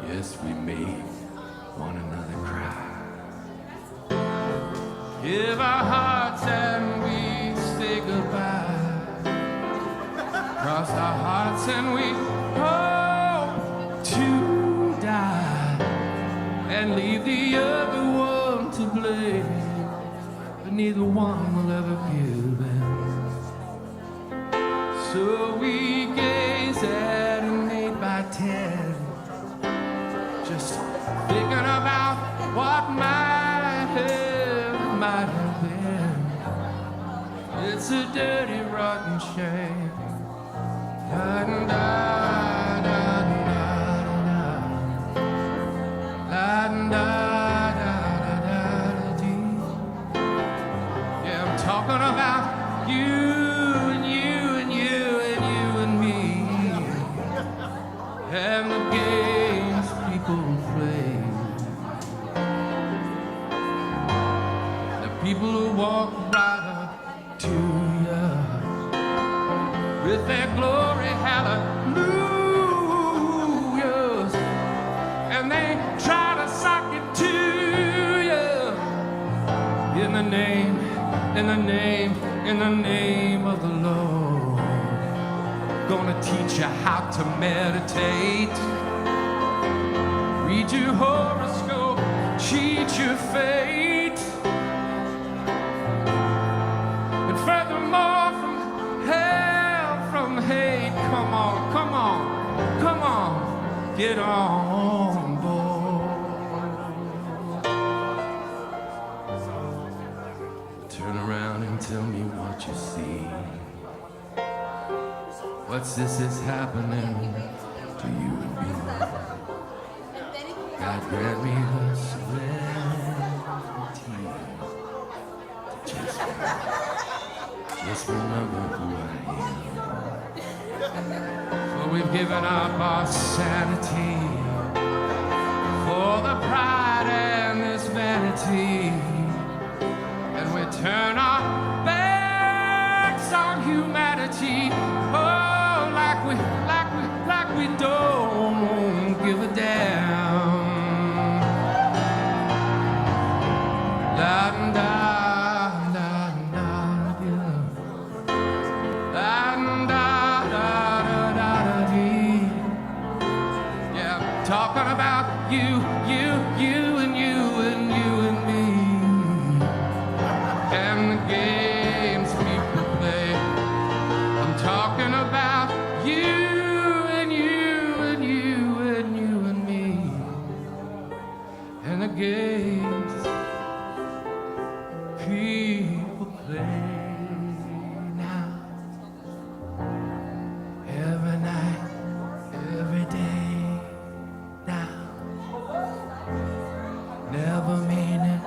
Yes, we made one another cry. Give our hearts and we say goodbye. Cross our hearts and we hope to die, and leave the other one to blame, but neither one will ever give in. So we gaze at an 8x10, just thinking about what might have been. It's a dirty, rotten shame. Yeah, I'm talking about you and you and you and you and me, and the games people play, the people who walk right up to you with their glory hallelujahs, and they try to sock it to you in the name, in the name, in the name of the Lord. Gonna teach you how to meditate, read your horoscope, cheat your fate, and furthermore from hate. Come on, come on, come on, get on board. Turn around and tell me what you see. What's this is happening to you and me? God grant me the serenity to just remember who I am. For we've given up our sanity for the pride and this vanity, and we turn our backs on humanity. Oh, like we don't give a damn. La-da. Talking about you, you, you, and you, and you, and me, and the games people play. I'm talking about you, and you, and you, and you, and me, and the games people play now, every night, every day. Never meaning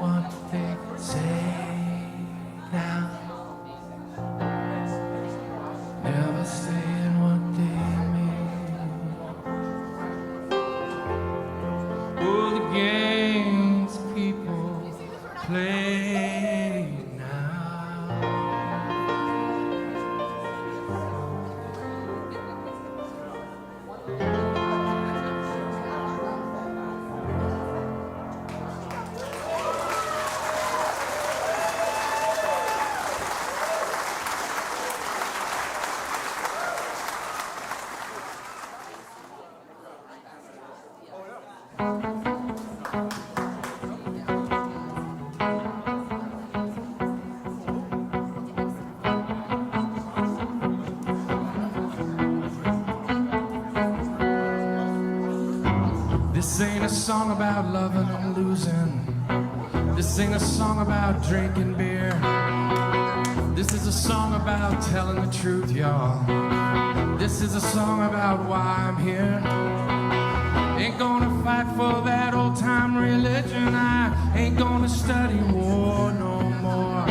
This ain't a song about loving and losing. This ain't a song about drinking beer. This is a song about telling the truth, y'all. This is a song about why I'm here. Ain't gonna fight for that old-time religion. I ain't gonna study war no more.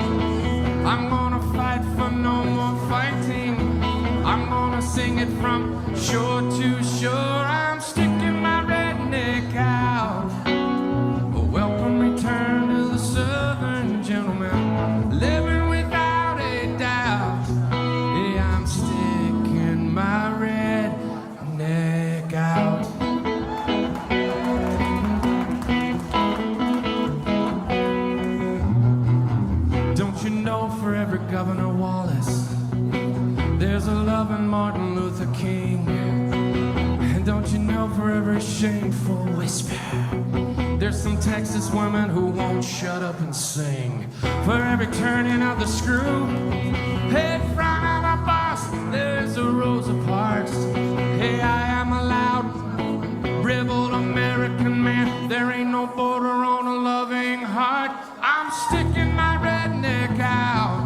I'm gonna fight for no more fighting. I'm gonna sing it from shore to shore. I'm sticking my redneck out. A welcome return to the southern gentleman, living without a doubt. Yeah, I'm sticking my redneck out. Don't you know, for every Governor Wallace, there's a loving Martin Luther King. And don't you know, for every shameful whisper, there's some Texas women who won't shut up and sing. For every turning of the screw, head front of a bus, there's a Rosa Parks. Hey, I am a loud, rebel American man. There ain't no border on a loving heart. I'm sticking my redneck out.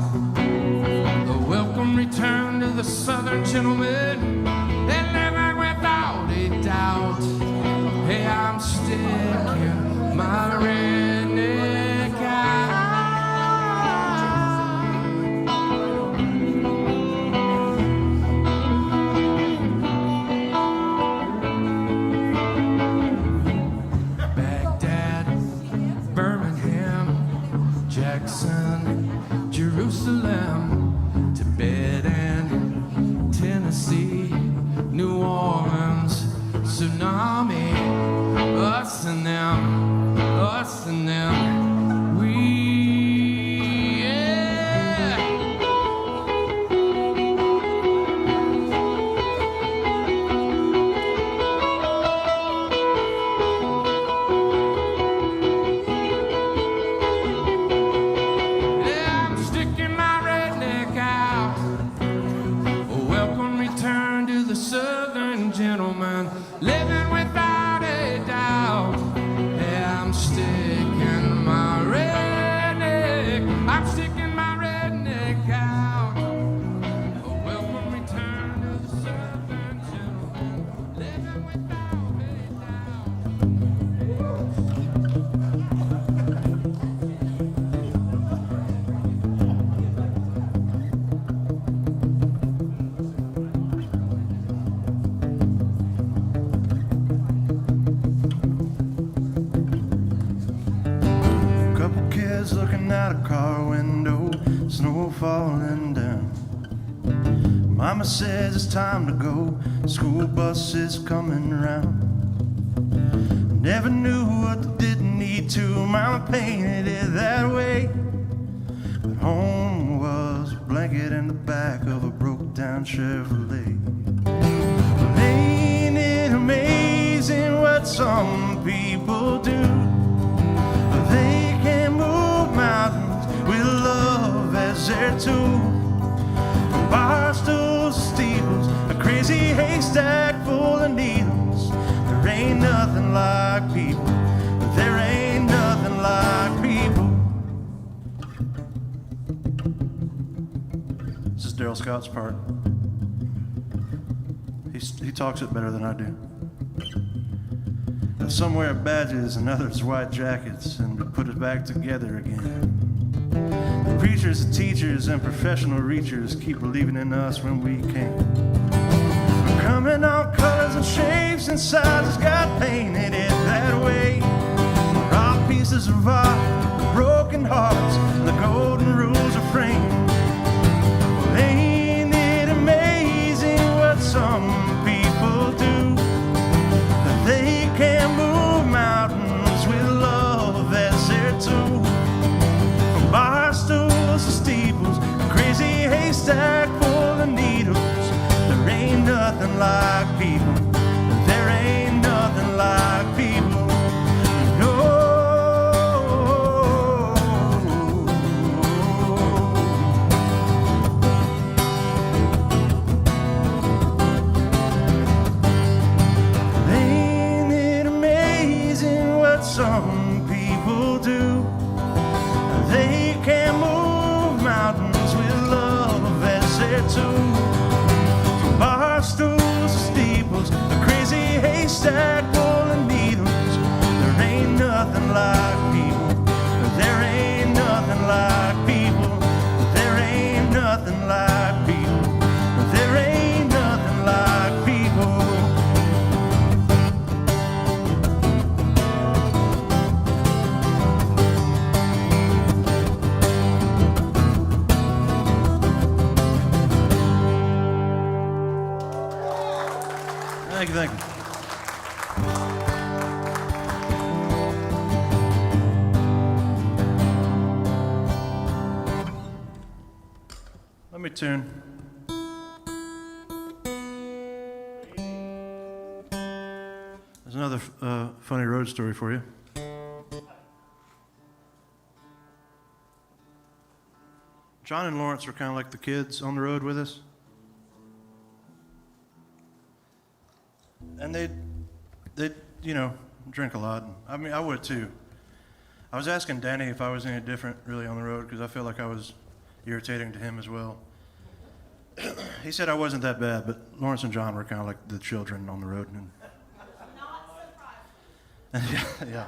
A welcome return to the southern gentleman, and living without a doubt. Hey, I'm sticking my redneck out. Baghdad, Birmingham, Jackson, Jerusalem, Tibet and Tennessee, New Orleans, tsunami, us and them, we, yeah. Yeah, I'm sticking my redneck out. A welcome return to the southern gentleman, living without a doubt. Yeah, I'm sticking my redneck. I'm sticking my redneck out. A welcome return to the southern gentleman, living without a doubt. Couple kids looking out a car window, snow falling down. Mama says it's time to go, school bus is coming around. Never knew what they didn't need to, Mama painted it that way. But home was a blanket in the back of a broke down Chevrolet. But ain't it amazing what some people do? They can move mountains with love as their tool. From bar stools to steeples, a crazy haystack full of needles. There ain't nothing like people. There ain't nothing like people. This is Daryl Scott's part. He talks it better than I do. Some wear badges and others white jackets, and we put it back together again. The preachers and teachers and professional reachers keep believing in us when we can't. We're coming out colors and shapes and sizes, God painted it that way. Rock pieces of art, the broken hearts, and the golden rules are framed. Well, ain't it amazing what some people do? That they can move mountains with love as their tool. From bar stools to steeples, a crazy haystack full of needles. There ain't nothing like people. There ain't nothing like people. No. too. From bar stools to steeples, a crazy haystack full of needles. There ain't nothing like people. There ain't nothing like people. There ain't nothing like people. There ain't nothing like people. Thank you, thank you. Let me tune. There's another funny road story for you. John and Lawrence were kind of like the kids on the road with us. And they'd drink a lot. I mean, I would too. I was asking Danny if I was any different really on the road because I felt like I was irritating to him as well. He said I wasn't that bad, but Lawrence and John were kind of like the children on the road. And yeah.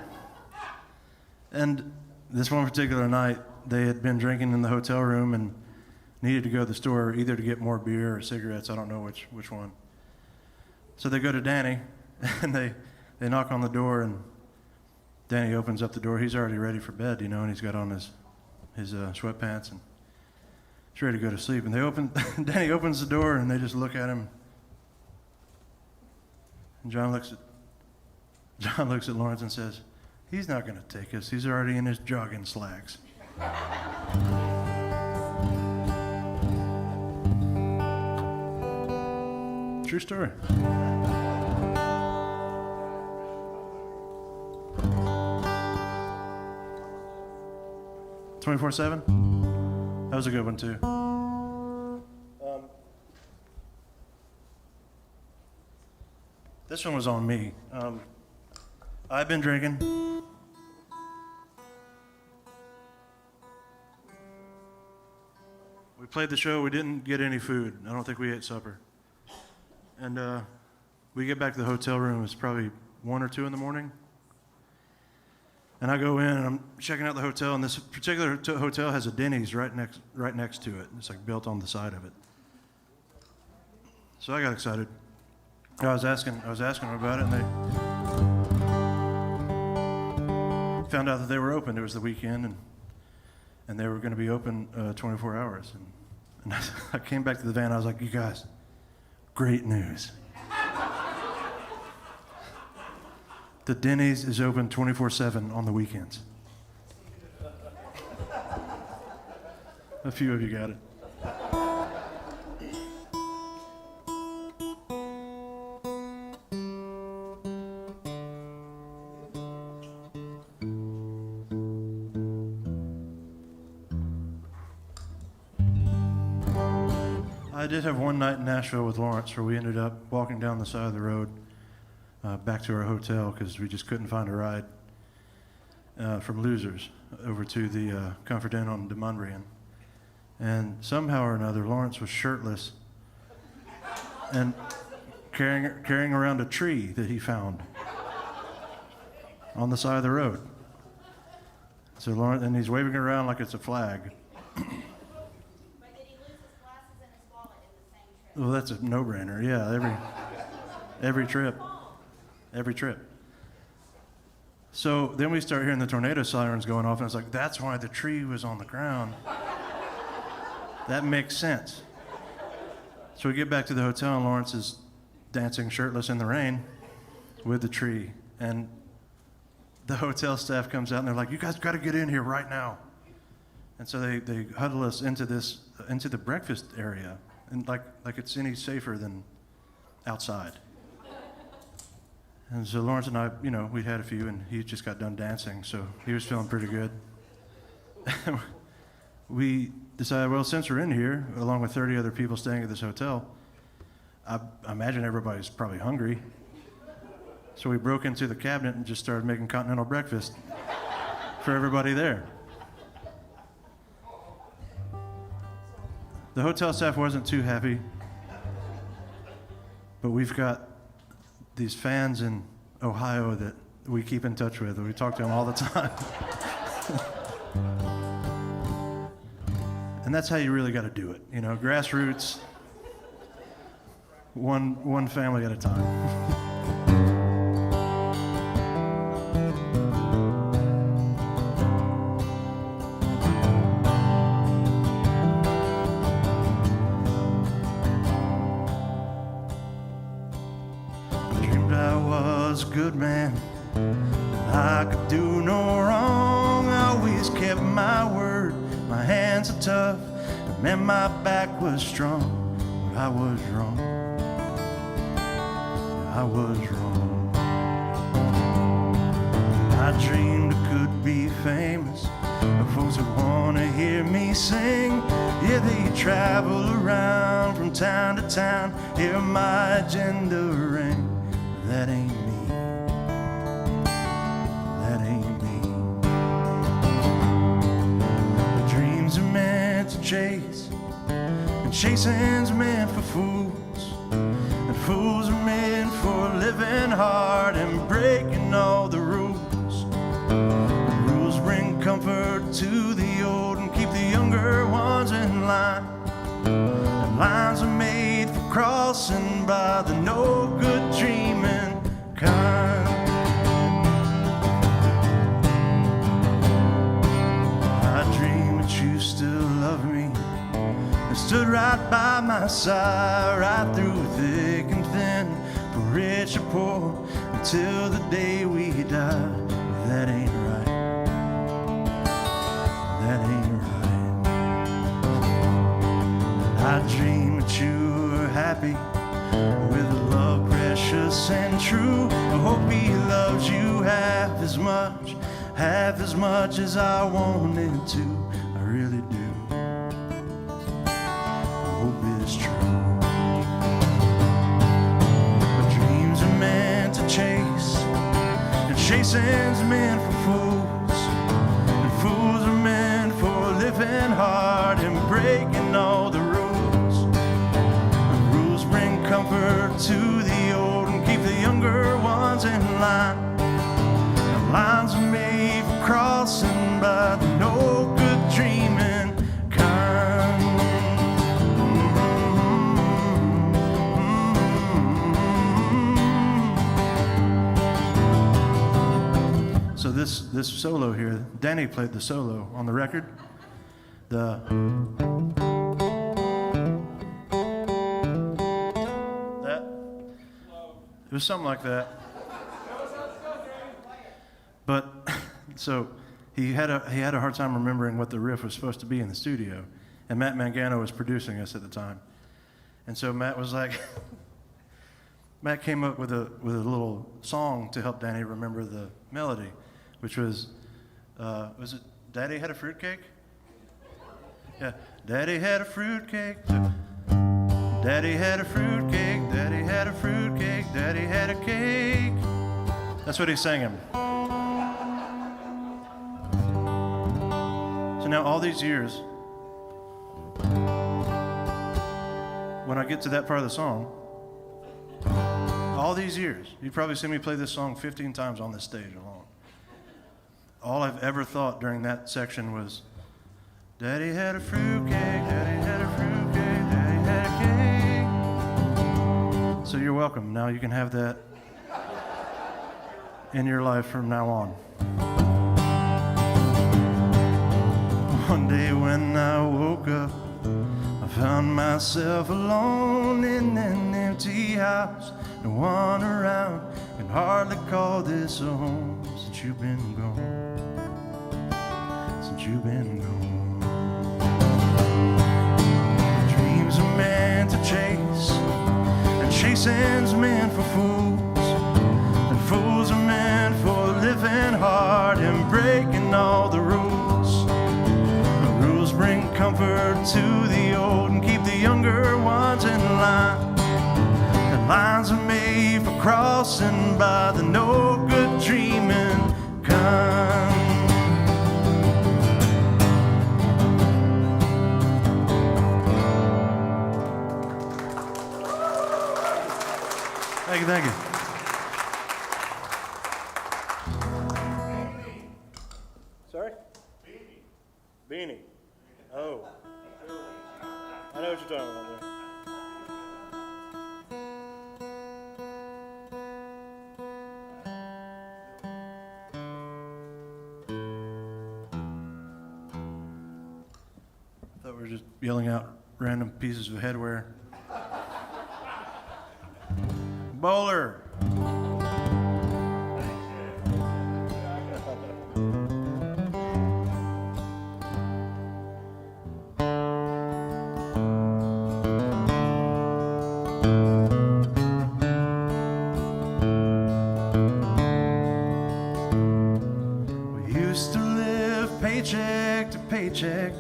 And this one particular night, they had been drinking in the hotel room and needed to go to the store either to get more beer or cigarettes. I don't know which one. So they go to Danny, and they knock on the door, and Danny opens up the door. He's already ready for bed, and he's got on his sweatpants, and he's ready to go to sleep. And Danny opens the door, and they just look at him. And John looks at Lawrence and says, "He's not going to take us. He's already in his jogging slacks." True story. "24/7? That was a good one too. This one was on me. I've been drinking. We played the show. We didn't get any food. I don't think we ate supper. And we get back to the hotel room. It's probably 1 or 2 in the morning. And I go in and I'm checking out the hotel. And this particular hotel has a Denny's right next to it. It's like built on the side of it. So I got excited. I was asking them about it, and they found out that they were open. It was the weekend, and they were going to be open 24 hours. And I came back to the van. I was like, "You guys, great news. The Denny's is open 24/7 on the weekends." A few of you got it. I did have one night in Nashville with Lawrence where we ended up walking down the side of the road back to our hotel because we just couldn't find a ride from Losers over to the Comfort Inn on DeMondrian. And somehow or another, Lawrence was shirtless and carrying around a tree that he found on the side of the road. So Lawrence, and he's waving it around like it's a flag. Well, that's a no-brainer. Yeah, every trip. So then we start hearing the tornado sirens going off, and it's like, that's why the tree was on the ground. That makes sense. So we get back to the hotel, and Lawrence is dancing shirtless in the rain with the tree. And the hotel staff comes out, and they're like, "You guys got to get in here right now." And so they huddle us into the breakfast area. And like it's any safer than outside. And so Lawrence and I, we'd had a few, and he just got done dancing, so he was feeling pretty good. We decided, well, since we're in here, along with 30 other people staying at this hotel, I imagine everybody's probably hungry. So we broke into the cabinet and just started making continental breakfast for everybody there. The hotel staff wasn't too happy, but we've got these fans in Ohio that we keep in touch with. We talk to them all the time. And that's how you really got to do it, you know, grassroots, one family at a time. Dreamed I was a good man, I could do no wrong. I always kept my word. My hands are tough, and my back was strong. But I was wrong. I was wrong. I dreamed I could be famous. The folks that want to hear me sing, yeah, they travel around from town to town, hear my agenda ring. That ain't me. That ain't me. The dreams are meant to chase, and chasing's meant for fools, and fools are meant for living hard and breaking all the rules. The rules bring comfort to the old and keep the younger ones in line. The lines are made for crossing by the no good dreaming kind. I dream that you still love me and stood right by my side, right through thick and thin, for rich or poor, until the day we die. That ain't right. That ain't right. I dream that you were happy with a love precious and true. I hope he loves you half as much as I wanted to. I really do. I hope it's true. But dreams are meant to chase, and chasing's meant for fools, and fools are meant for living hard and breaking all the rules. The rules bring comfort to the old and keep the younger ones in line. The lines are made for crossing by the no good dreaming kind. So this solo here, Danny played the solo on the record. That it was something like that. But so he had a hard time remembering what the riff was supposed to be in the studio, and Matt Mangano was producing us at the time, and so Matt was like, Matt came up with a little song to help Danny remember the melody, which was it Daddy Had a Fruitcake? Yeah, Daddy had a fruitcake. Daddy had a fruitcake. Daddy had a fruitcake. Daddy had a cake. That's what he's singing. So now all these years, when I get to that part of the song, all these years, you've probably seen me play this song 15 times on this stage alone. All I've ever thought during that section was, Daddy had a fruitcake, Daddy had a fruitcake, Daddy had a cake. So you're welcome. Now you can have that in your life from now on. One day when I woke up, I found myself alone in an empty house. No one around, can hardly call this a home since you've been gone. Since you've been gone. Dreams are meant to chase, and chasing's meant for fools, and fools are meant for living hard and breaking all the rules. The rules bring comfort to the old and keep the younger ones in line. The lines are made for crossing by the no good dreaming kind. Beanie. Oh. I know what you're talking about there. I thought we were just yelling out random pieces of headwear. Bowler. We used to live paycheck to paycheck,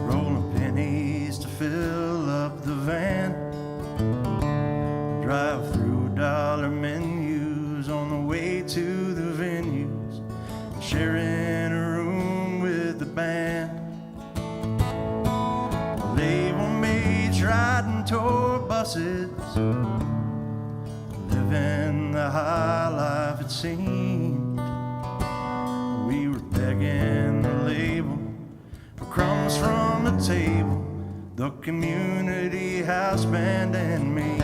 rolling pennies to fill up the van, drive through dollar menus on the way to the venues, sharing a room with the band. Label mates riding tour buses, living the high life it seemed. We were begging the label for crumbs from the table, the community house band and me.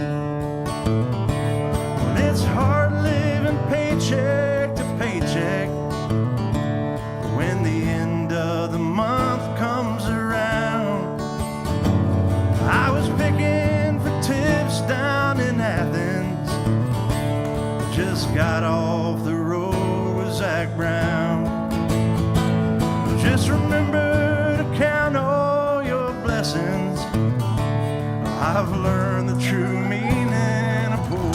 Well, it's hard living paycheck to paycheck when the end of the month comes around. I was picking for tips down in Athens, just got off the road with Zach Brown. Just remember to count all your blessings. I've learned the true meaning of poor.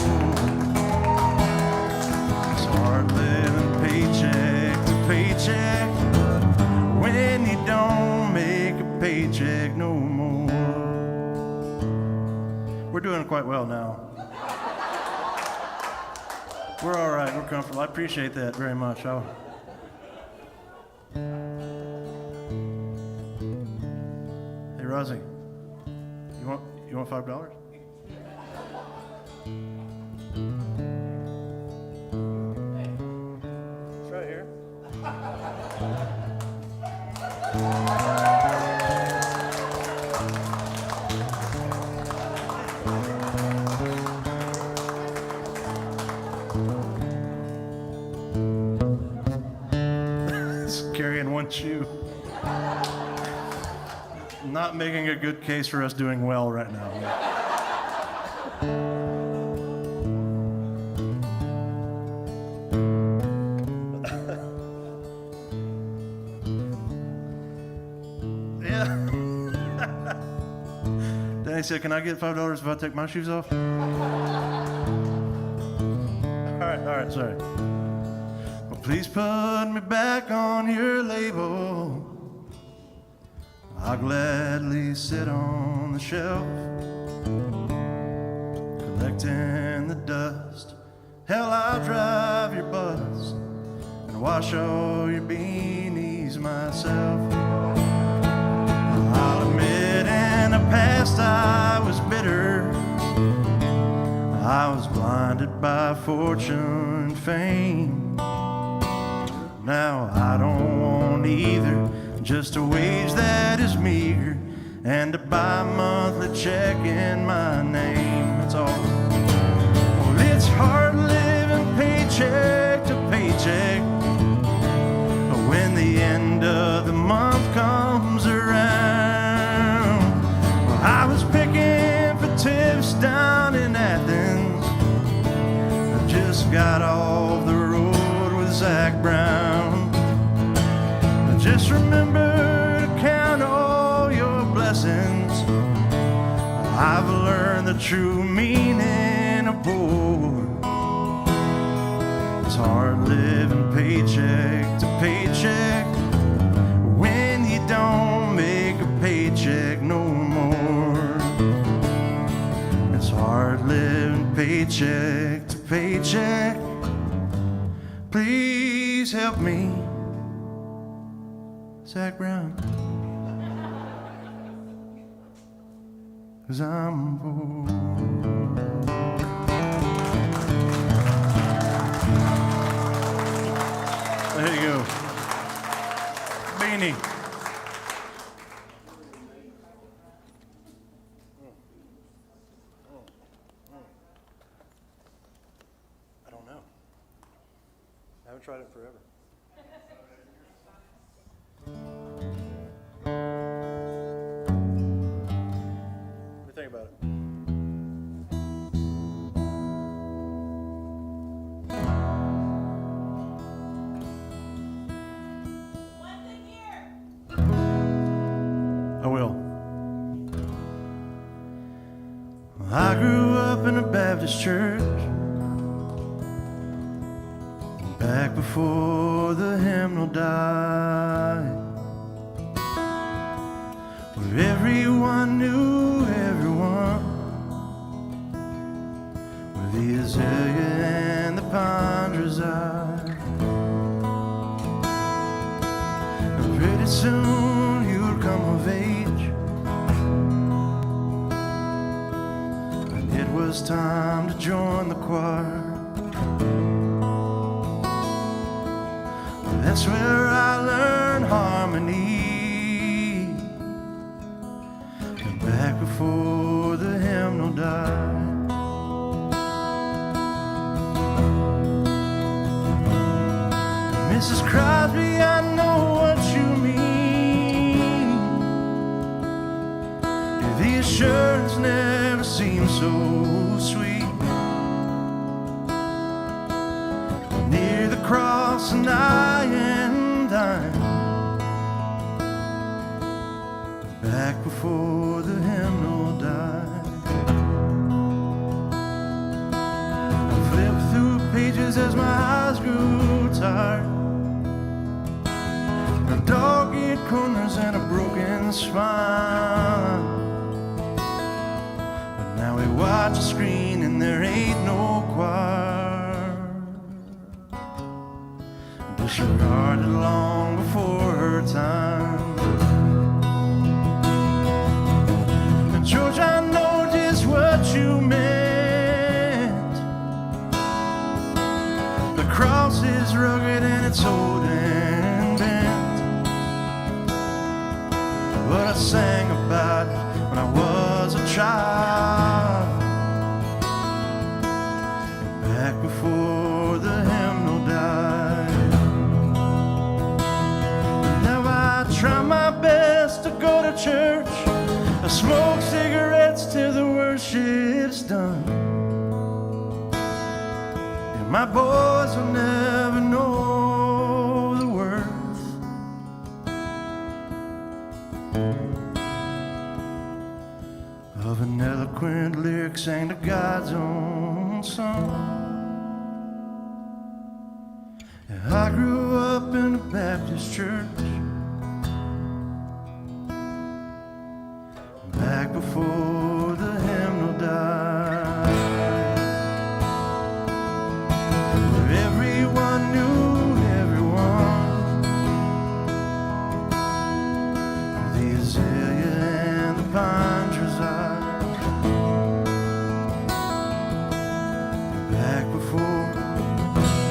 It's hard living paycheck to paycheck when you don't make a paycheck no more. We're doing quite well now. We're all right. We're comfortable. I appreciate that very much. Hey, Rosie, you want $5? It's right here. Carrying one shoe. Not making a good case for us doing well right now. Yeah. Danny said, "Can I get $5 if I take my shoes off?" All right, sorry. Well, please put me back on your label. I'll gladly sit on the shelf, collecting the dust. Hell, I'll drive your bus and wash all your beanies myself. I'll admit in the past I was bitter. I was blinded by fortune and fame. Now I don't want either, just a wage that is meager and a bi-monthly check in my name. That's all. Well, it's hard living paycheck to paycheck when the end of the month comes around. Well, I was picking for tips down in Athens. I just got off the road with Zach Brown. Just remember to count all your blessings. I've learned the true meaning of poor. It's hard living paycheck to paycheck when you don't make a paycheck no more. It's hard living paycheck to paycheck. Please help me, Zach Brown, 'cause I'm poor. There you go. Whatever you need. I don't know. I haven't tried it forever. What do you think about it? I will. I grew up in a Baptist church back before the hymnal died, where everyone knew everyone, where the azalea and the pond reside. And pretty soon you'll come of age, and it was time to join the choir. That's where I learned harmony, and back before the hymnal died. Mrs. Crosby, I know what you mean. The assurance never seemed so sweet. Near the cross and I and dine, back before the hymnal died. I flipped through pages as my eyes grew tired, dog-eared corners and a broken spine. But now we watch a screen and there ain't no choir. Disregarded long before her time. And George, I know just what you meant. The cross is rugged and it's old and bent, but I sang about it when I was a child, back before the hymnal died. Now I try my best to go to church, I smoke cigarettes till the worship's done, and my boys will never know the worth of an eloquent lyric sang to God's own song. And I grew up in a Baptist church back before the hymnal died, where everyone knew everyone, the azalea and the pine reside. Back before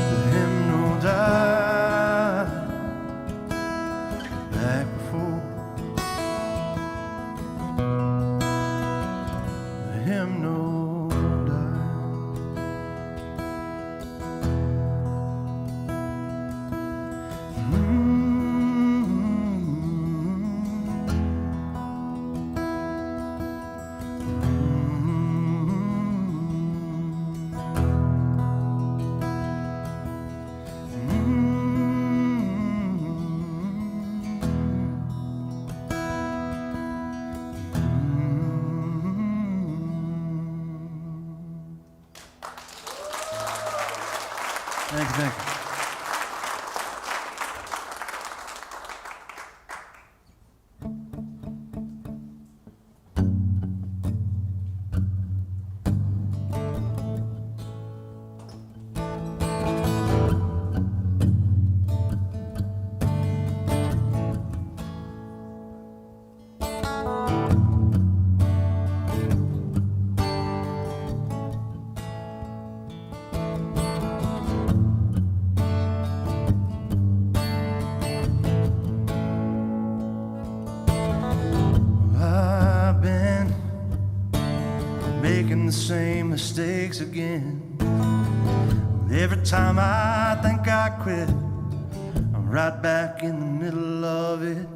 the hymnal died, back before the hymnal died. Thank you, thank you. mistakes again. Every time I think I quit, I'm right back in the middle of it.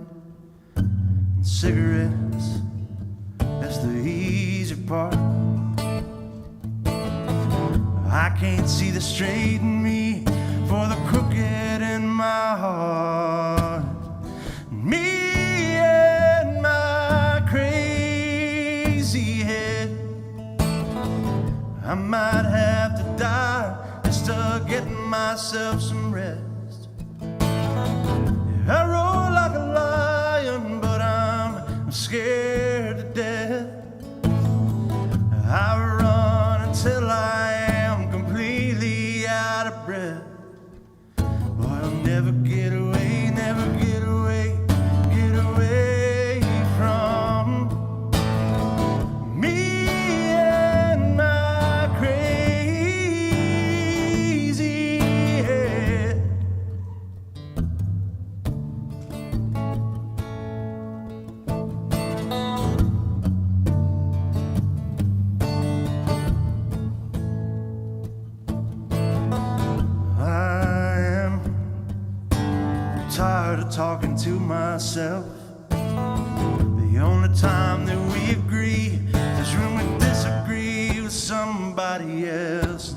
And cigarettes, that's the easy part. I can't see the straight in me for the crooked in my heart. Me and my crazy head, I might have to die just to get myself some rest. I roll like a lion, but I'm scared to death. I run until I am completely out of breath. Boy, I'll never get away, never get away, get away from me and my crazy head. Tired of talking to myself. The only time that we agree is when we disagree with somebody else.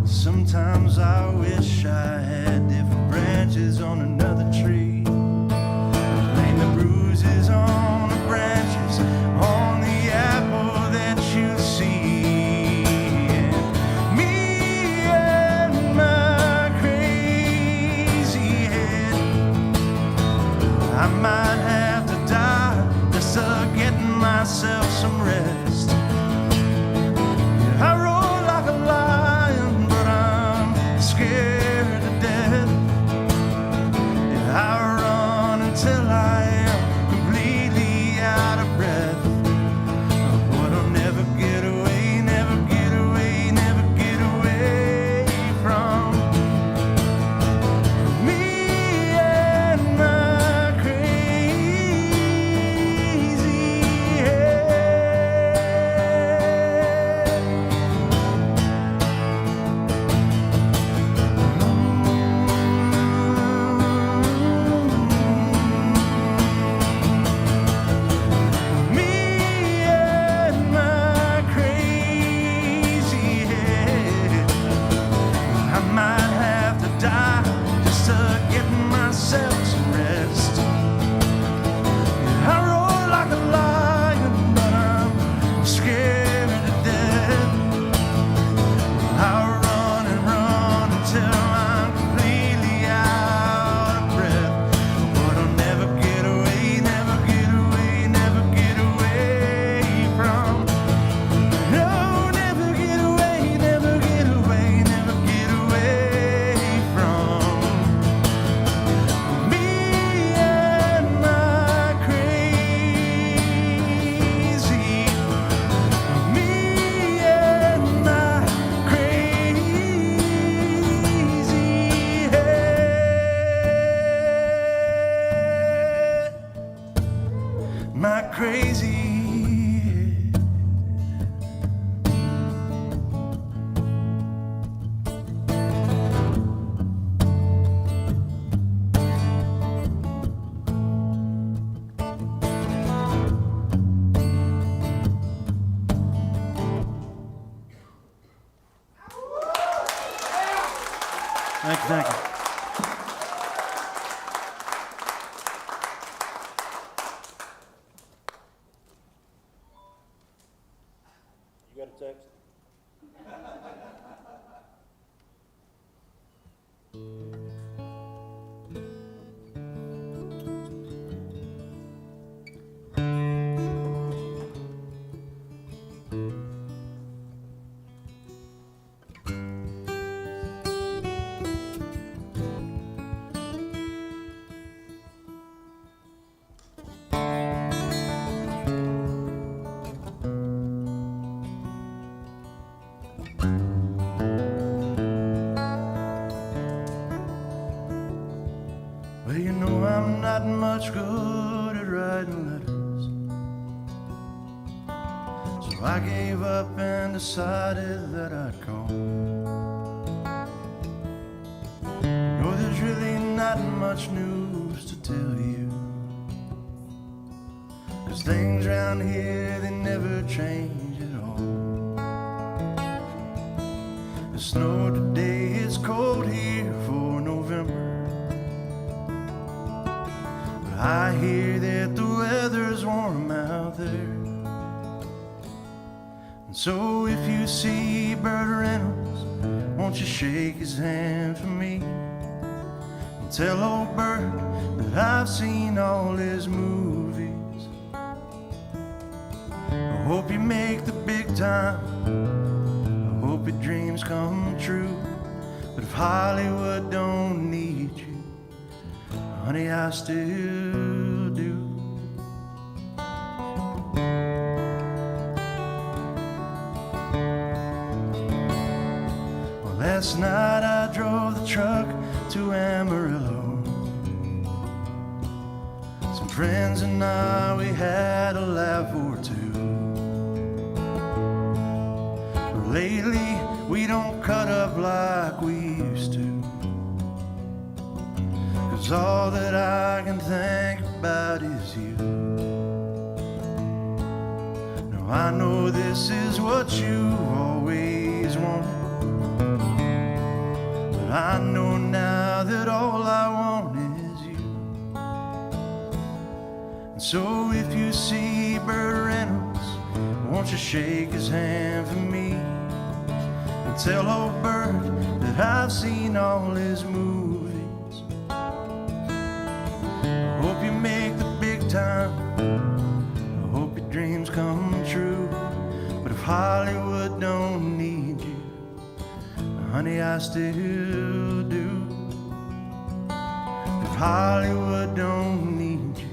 Sometimes I wish I had different branches on another tree. Blame the bruises on the branches, on the apple that you see. And me and my crazy head, I might have to die just to get myself some rest. I roll like a lion, but I'm scared to death. I run until I am completely out of breath. But I'll never get away, never get away, never get away from me and my crazy head. Me and my crazy head, I might have to die just to get myself some rest. I roll like a lion, but I'm scared to death. I run and run until I'm completely out of breath. But I'll never get away, never get away, never get away from. No, never get away, never get away, never get away from me and my crazy, me and my crazy head, my crazy head. Thank you, thank you. You got a text? Well, you know I'm not much good at writing letters, so I gave up and decided that I'd call. No, there's really not much news to tell you, 'cause things around here, they never change at all. It snowed today, it's cold here for November, but I hear that the weather's warm out there. So if you see Burt Reynolds, won't you shake his hand for me and tell old Burt that I've seen all his movies. I hope you make the big time, I hope your dreams come true, but if Hollywood don't need you, honey, I still do. Last night I drove the truck to Amarillo. Some friends and I, we had a laugh or two. But lately we don't cut up like we used to, 'cause all that I can think about is you. Now I know this is what you've always wanted, I know now that all I want is you. And so if you see Burt Reynolds, won't you shake his hand for me and tell old Burt that I've seen all his movies. I hope you make the big time, I hope your dreams come true, but if Hollywood don't need you, honey, I still do. If Hollywood don't need you,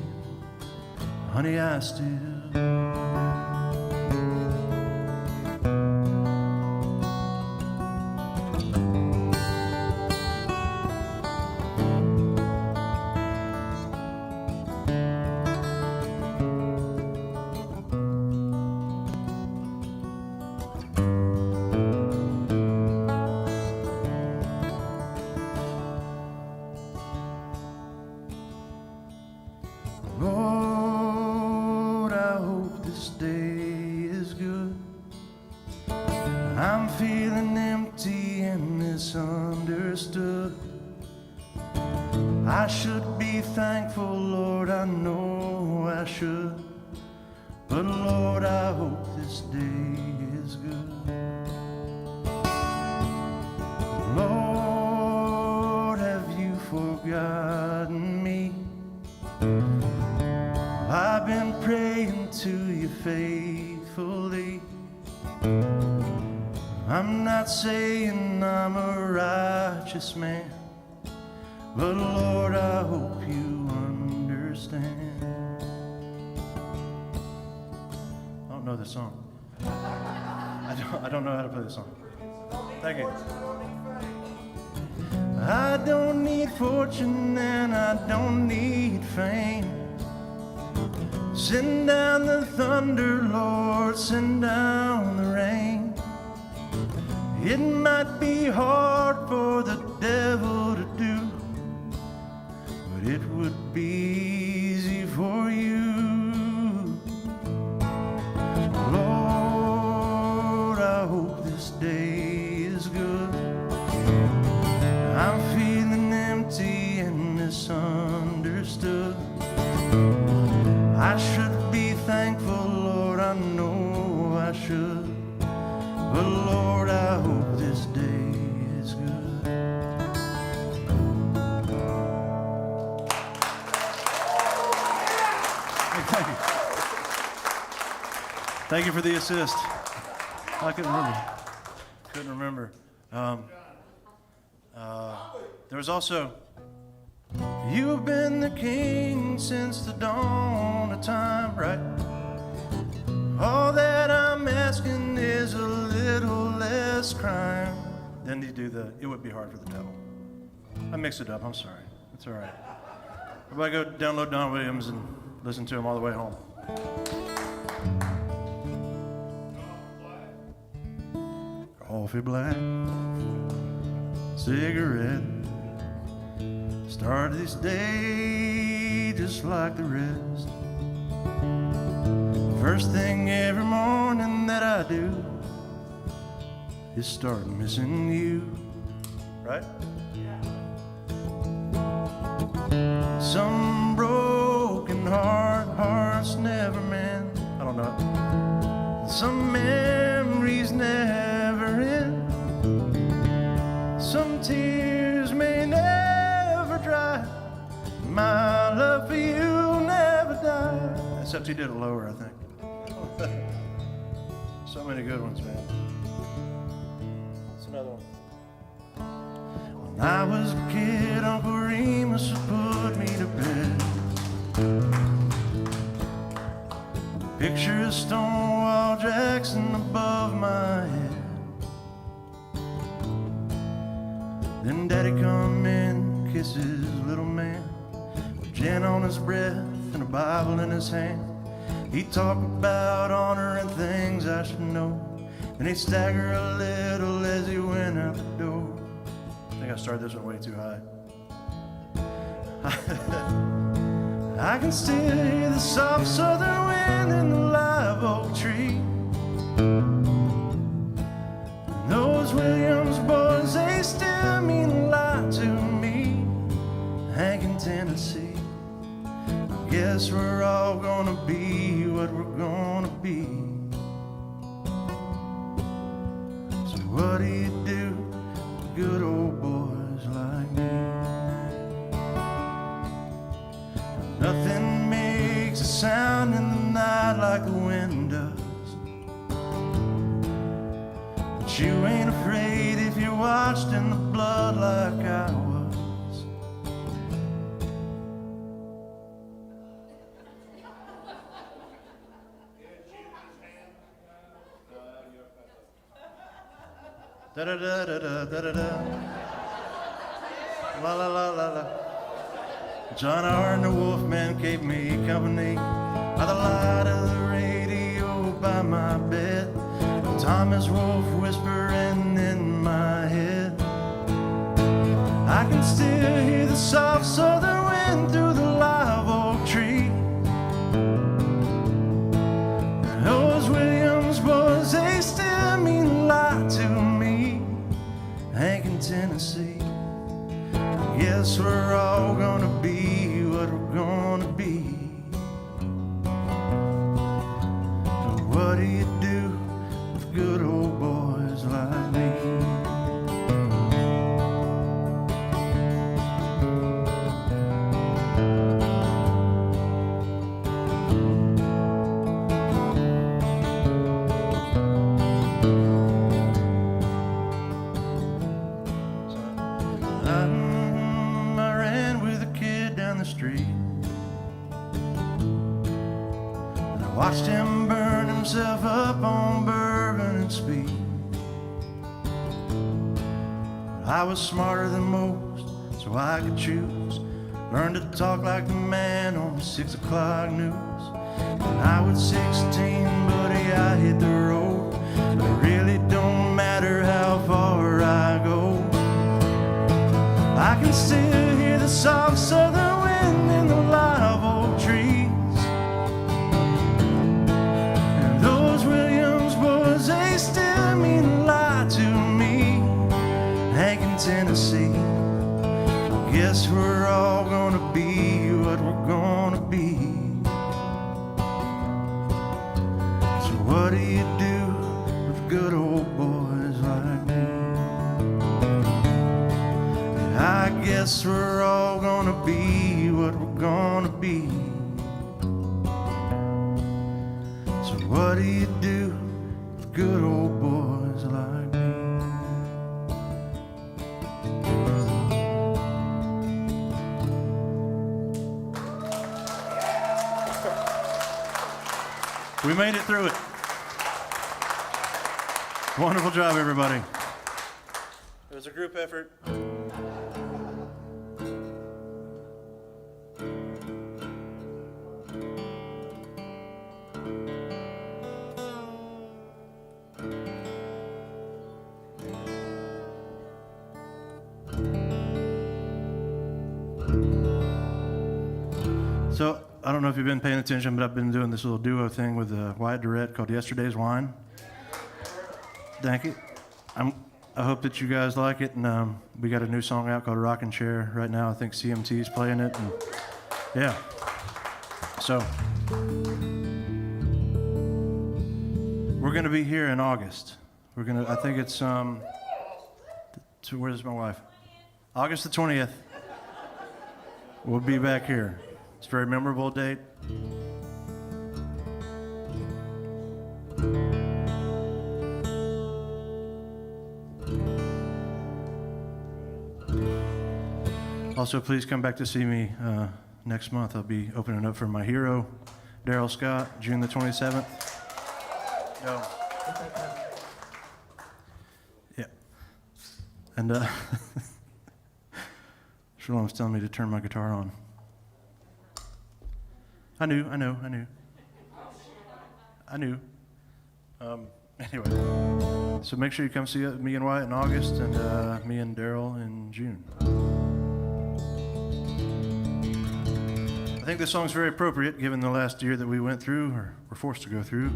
honey, I still do. Lord, I hope this day is good. I'm feeling empty and misunderstood. I should be thankful, Lord, I know I should. But Lord, I hope this day is good. Lord, have you forgotten me? I've been praying to you faithfully. I'm not saying I'm a righteous man, but Lord, I hope you understand. I don't know this song. I don't know how to play this song. Thank you. I don't need fortune and I don't need fame. Send down the thunder, Lord, send down the rain. It might be hard for the devil to do, but it would be easy for you. Lord, I hope this day is good. I'm feeling empty and misunderstood. I should be thankful, Lord, I know I should. But Lord, I hope this day is good. Thank you. Thank you for the assist. I couldn't remember. There was also, you've been the king since the dawn of time, right? All that I'm asking is a little less crime. Then you do the, it would be hard for the devil. I mixed it up, I'm sorry. It's all right. Everybody go download Don Williams and listen to him all the way home. coffee black cigarette. Started this day just like the rest. First thing every morning that I do is start missing you, right? Some broken hearts never mend. I don't know. Some memories never end. Some tears may never dry. My love for you never die. Except he did it lower, I think. So many good ones, man. That's another one. When I was a kid, Uncle Remus would put me to bed. Picture of Stonewall Jackson above my head. Then Daddy come in, kiss his little man, with gin on his breath and a Bible in his hand. He'd talk about honor and things I should know, and he'd stagger a little as he went out the door. I think I started this one way too high. I can still hear the soft southern wind in the live oak tree. And those Williams boys, they still mean a lot to me. Hank in Tennessee, I guess we're all gonna be what we're gonna be. So what do you do with good old boys like me? Nothing makes a sound in the night like the wind does. But you ain't afraid if you're washed in the blood like I was. Da da da da da da da. La la la la la. John R. and the Wolfman kept me company by the light of the radio by my bed. Thomas Wolfe whispering in my head. I can still hear the soft southern wind through the live oak tree. And those Williams boys, they still mean a lot to me. Hank in Tennessee, I guess we're all gonna be what we're gonna be. So what do you do with good old boys like me? Watched him burn himself up on bourbon and speed. I was smarter than most, so I could choose. Learned to talk like the man on the 6 o'clock news. When I was 16, buddy, I hit the road. But it really don't matter how far I go. I can still hear the soft southern wind in the live oak trees. They still mean a lot to me. Hank in Tennessee, I guess we're all gonna be what we're gonna be. So what do you do with good old boys like me? Yeah, I guess we're all gonna be what we're gonna be. So what do you do? Good old boys like me. We made it through it. Wonderful job, everybody. It was a group effort. So I don't know if you've been paying attention, but I've been doing this little duo thing with Wyatt Durrett called Yesterday's Wine. Thank you. I hope that you guys like it, and we got a new song out called Rockin' Chair right now. I think CMT is playing it, and yeah. So we're gonna be here in August. I think it's where's my wife? August the 20th. We'll be back here. It's a very memorable date. Also, please come back to see me next month. I'll be opening up for my hero, Daryl Scott, June the 27th. Yo. Yeah. And Shalom's telling me to turn my guitar on. I knew. Anyway, so make sure you come see me and Wyatt in August, and me and Daryl in June. I think this song's very appropriate given the last year that we went through, or were forced to go through.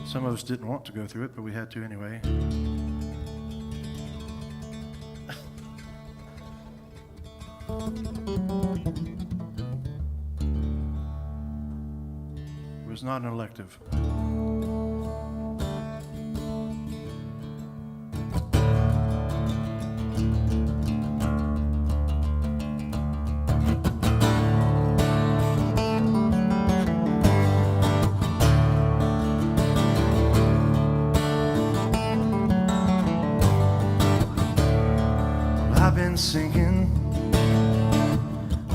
Some of us didn't want to go through it, but we had to anyway. It was not an elective. I've been sinking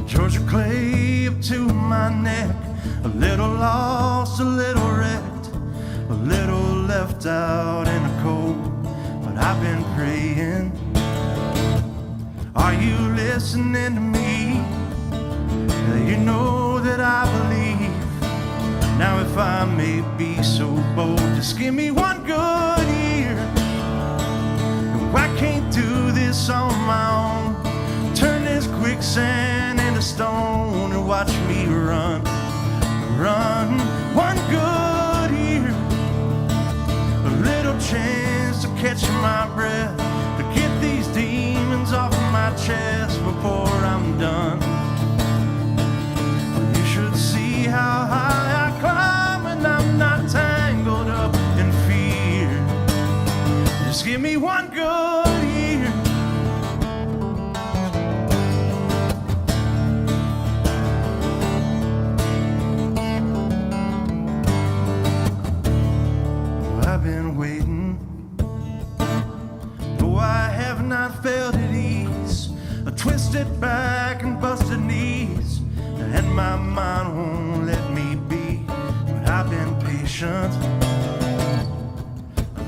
Georgia clay up to my neck, a little lost, a little wrecked, a little left out in the cold. But I've been praying, are you listening to me? You know that I believe. Now if I may be so bold, just give me one good year. I can't do this on my own. Turn this quicksand into stone and watch me run. One good year, a little chance to catch my breath, to get these demons off of my chest before I'm done. You should see how high I climb, and I'm not tangled up in fear. Just give me one good year. I've been waiting, though I have not felt at ease, a twisted back and busted knees, and my mind won't let me be. But I've been patient.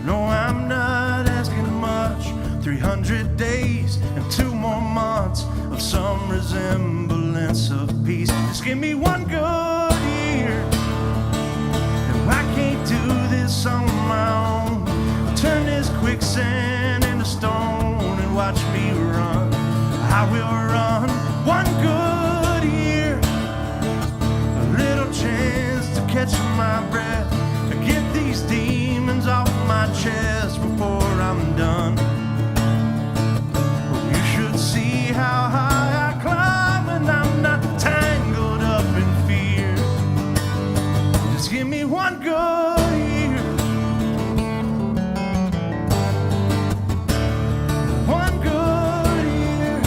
No, I'm not asking much. 300 days and 2 more months of some resemblance of peace. Just give me one good year. And I can't do this on my own. Turn this quicksand into stone and watch me run. I will run one good year. A little chance to catch my breath, to get these demons off my chest before I'm done. Well, you should see how high I climb, and I'm not tangled up in fear. Just give me one good year. One good year.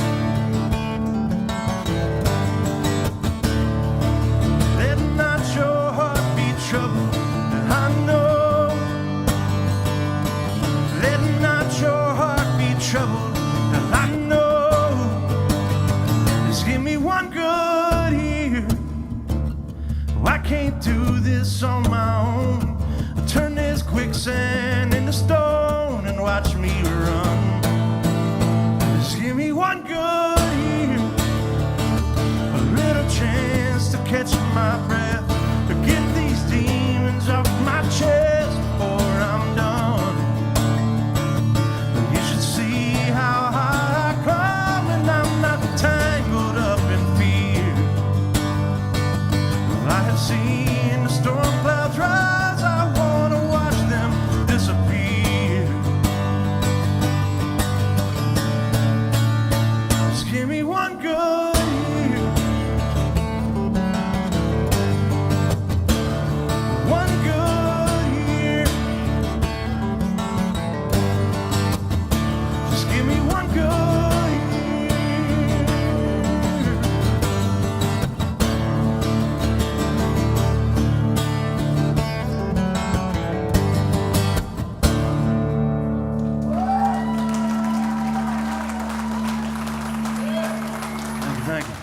Let not your heart be troubled, and I know. Let not your heart be troubled, and I know. Just give me one good year. Oh, I can't do this on my own. Turn this quicksand into stone and watch me run. Just give me one good year. A little chance to catch my breath, to get these demons off my chest before I'm done. You should see how high I climb, and I'm not tangled up in fear. Thank you.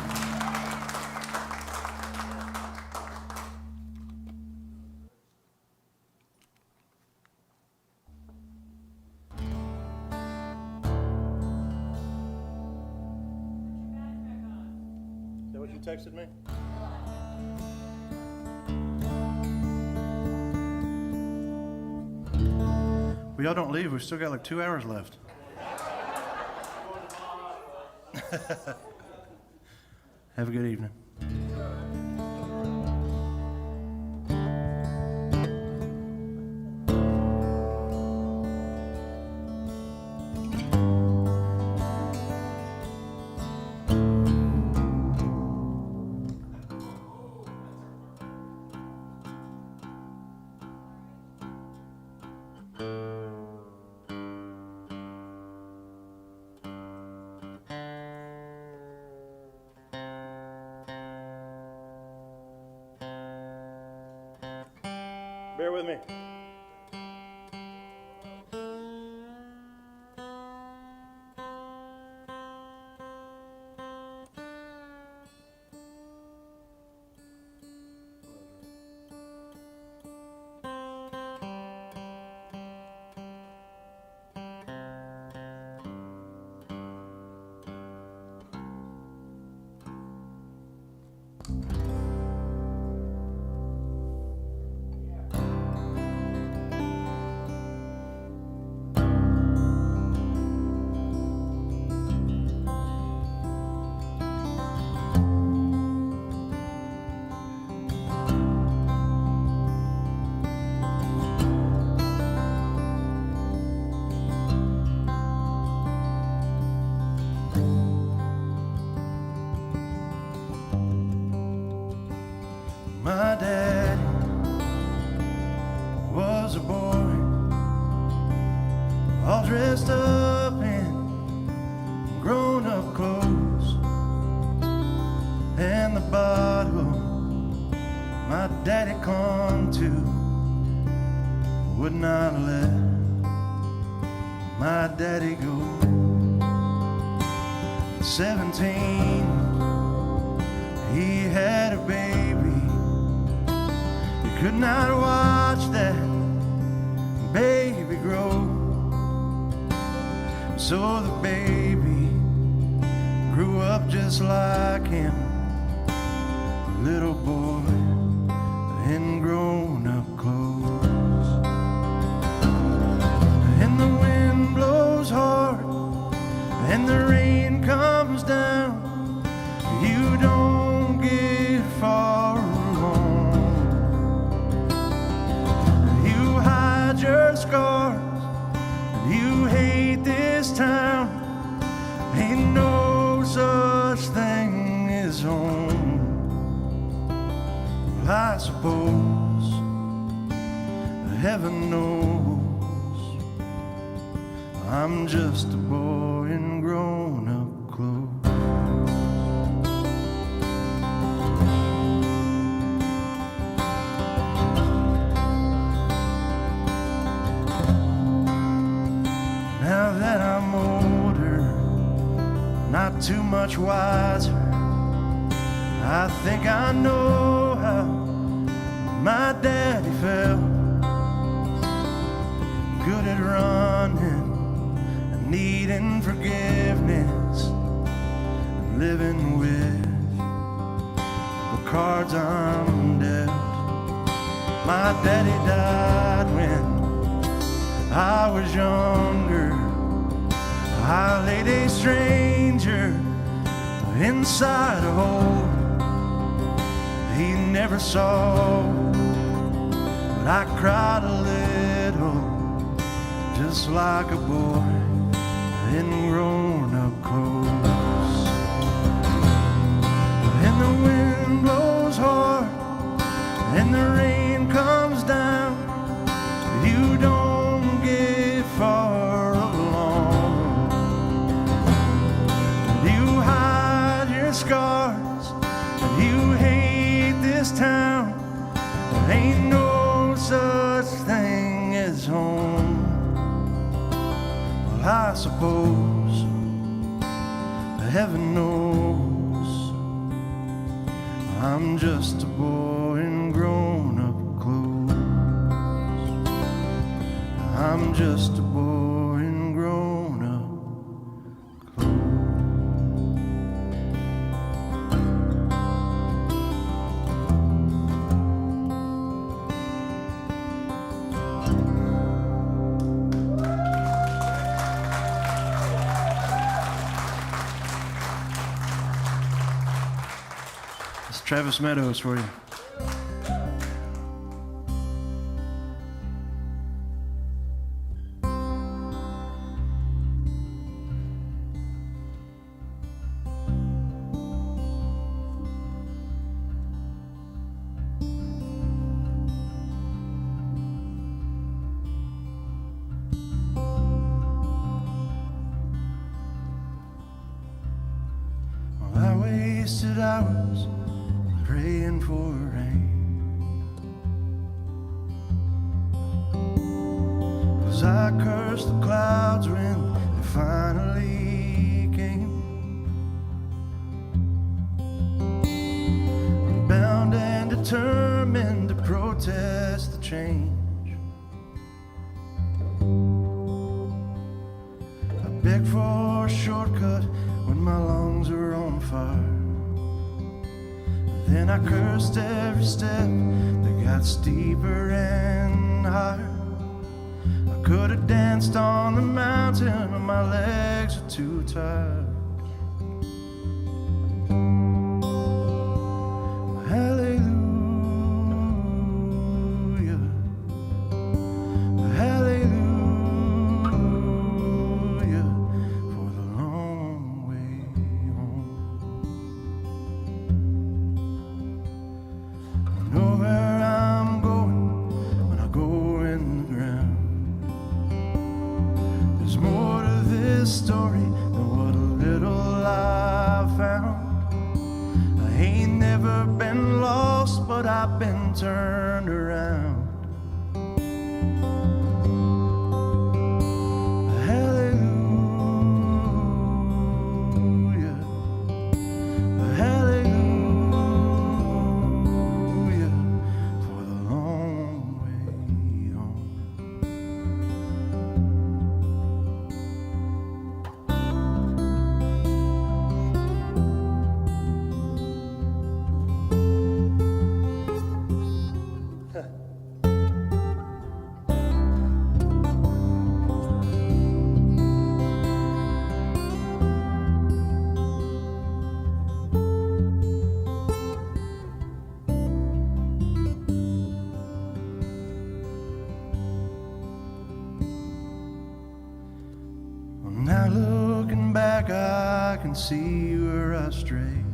Is that what you texted me? Well, y'all don't leave. We've still got like 2 hours left. Have a good evening. Bear with me. My daddy was a boy, all dressed up in grown-up clothes, and the bottle my daddy clung to would not let my daddy go. 17, he had a baby. Could not watch that baby grow, so the baby grew up just like him, a little boy in grown-up clothes. And the wind blows hard and the rain comes down, you don't get far along. Your scars, and you hate this town. Ain't no such thing as home. Well, I suppose heaven knows I'm just a boy in grown-up clothes. Now that I'm older, not too much wiser, I think I know how my daddy felt. Good at running and needing forgiveness, and living with the cards I'm dealt. My daddy died when I was younger. I laid a stranger inside a hole he never saw, but I cried a little, just like a boy in grown-up clothes. And the wind blows hard and the rain comes down, you don't get far along. You hide your scars and you hate this town. There ain't no such thing as home. Well, I suppose heaven knows I'm just a boy in grown-up clothes. I'm just a boy in grown-up clothes. It's Travis Meadows for you. I wasted hours praying for rain, 'cause I cursed the clouds when they finally came. I'm bound and determined to protest the change. I beg for a shortcut when my lungs are on fire. Then I cursed every step that got steeper and higher. I could have danced on the mountain, but my legs are too tired. Hallelujah, hallelujah, for the long way home. I know where I'm going when I go in the ground. There's more to this story than what a little I've found. I ain't never been lost, but I've been turned around. Hallelujah, hallelujah, for the long way home. Well, now looking back, I can see where I strayed.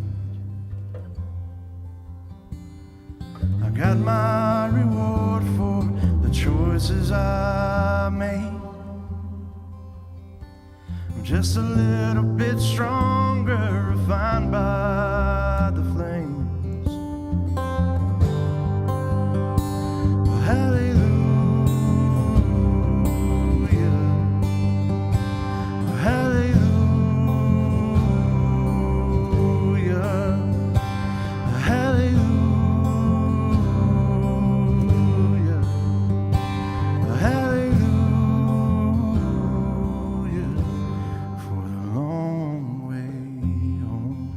I got my reward for the choices I made. I'm just a little bit stronger, refined by the flames. Hallelujah, hallelujah, hallelujah, hallelujah, for the long way home.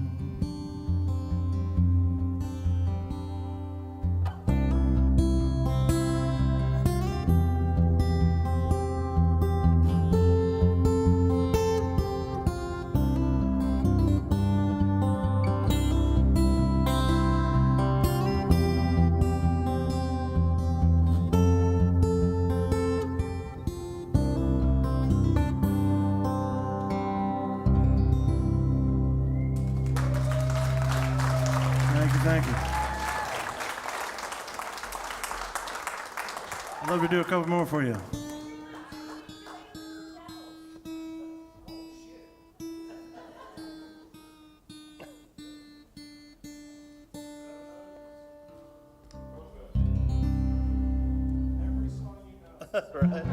Thank you. I'd love to do a couple more for you. Right.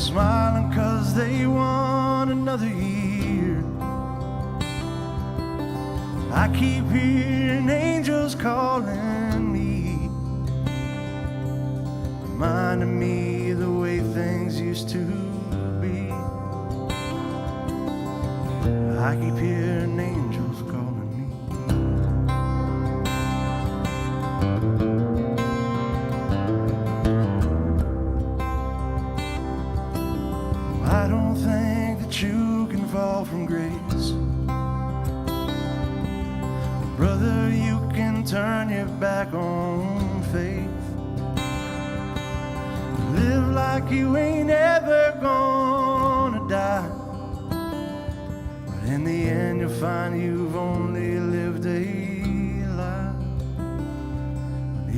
smiling 'cause they won another year. I keep hearing angels calling me, reminding me the way things used to be. I keep hearing angels calling me. I don't think that you can fall from grace. Brother, you can turn your back on faith. Live like you ain't ever gonna die. But in the end you'll find you've only lived a lie.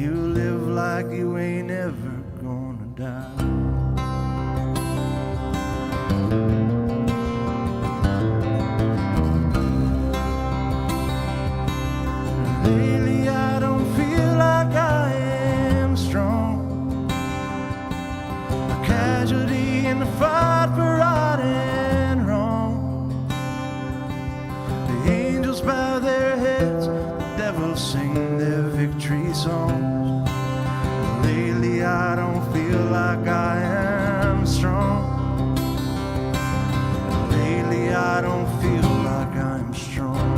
You live like you ain't ever gonna die. Lately I don't feel like I am strong, a casualty in the fight for right and wrong. The angels bow their heads, the devils sing their victory songs. Lately I don't feel like I am strong. Lately I don't feel like I'm strong.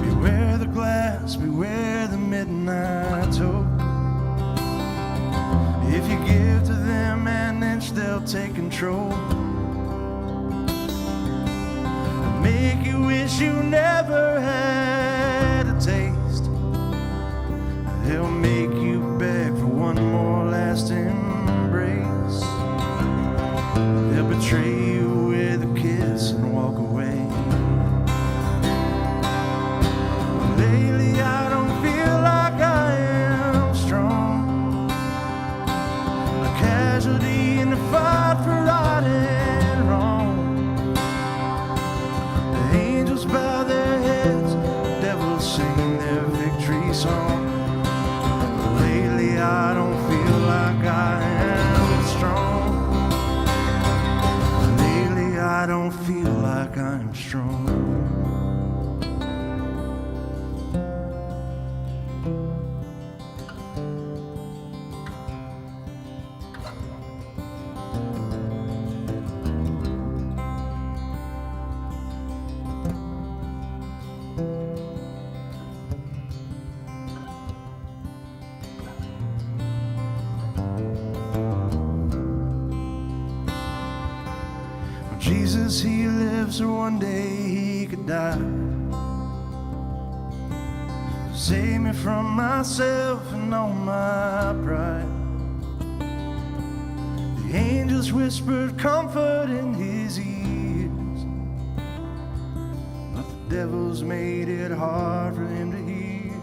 Beware the glass, beware the midnight hope. If you give to them an inch, they'll take control. Make you wish you never had a taste. They'll make you beg for one more last embrace. They'll betray you with a kiss and walk away. Lately I don't feel like I am strong, a casualty in the fight for right and wrong. The angels bow their heads, the devils sing their victory song. Lately I don't feel like I am strong. Lately I don't feel like I'm strong. Jesus, he lives, or one day he could die. Save me from myself and all my pride. The angels whispered comfort in his ears, but the devils made it hard for him to hear.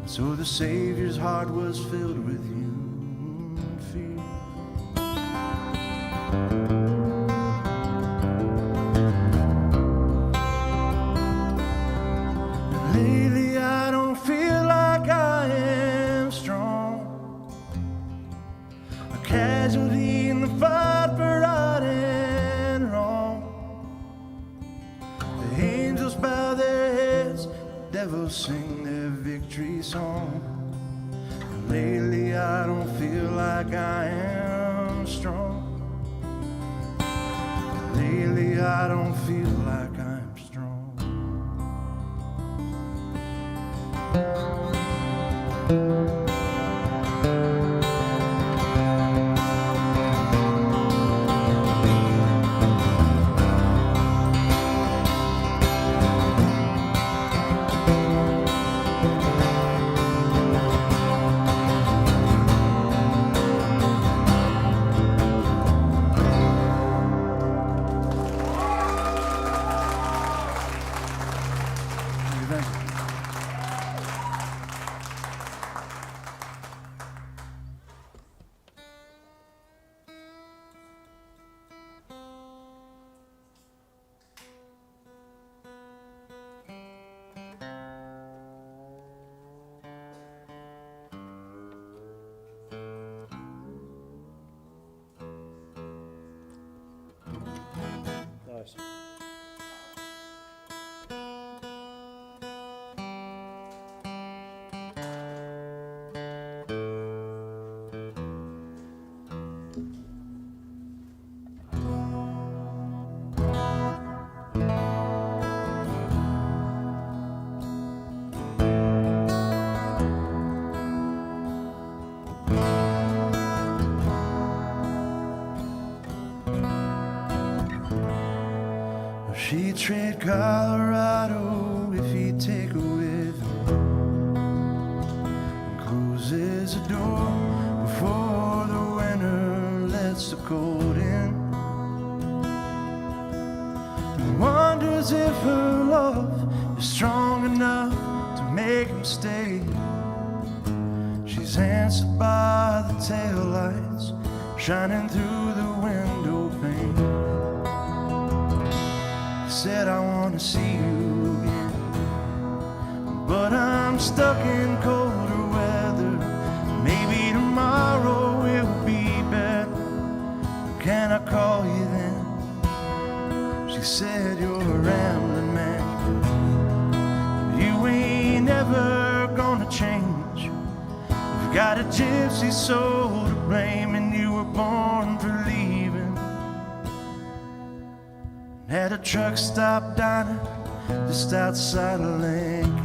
So the Savior's heart was filled with human fear. Lately I don't feel like I am strong, a casualty in the fight for right and wrong. The angels bow their heads, the devils sing their victory song. Lately I don't feel like I am strong. Lately I don't feel like I'm strong. guys. She'd trade Colorado if he'd take her with him. And closes the door before the winter lets the cold in. And wonders if her love is strong enough to make him stay. She's answered by the taillights shining through the window pane. Said I want to see you again, but I'm stuck in colder weather. Maybe tomorrow it will be better. Can I call you then? She said you're a rambling man. You ain't never gonna change. You've got a gypsy soul to blame, and you were born for leaving. At a truck stop diner just outside of Lincoln.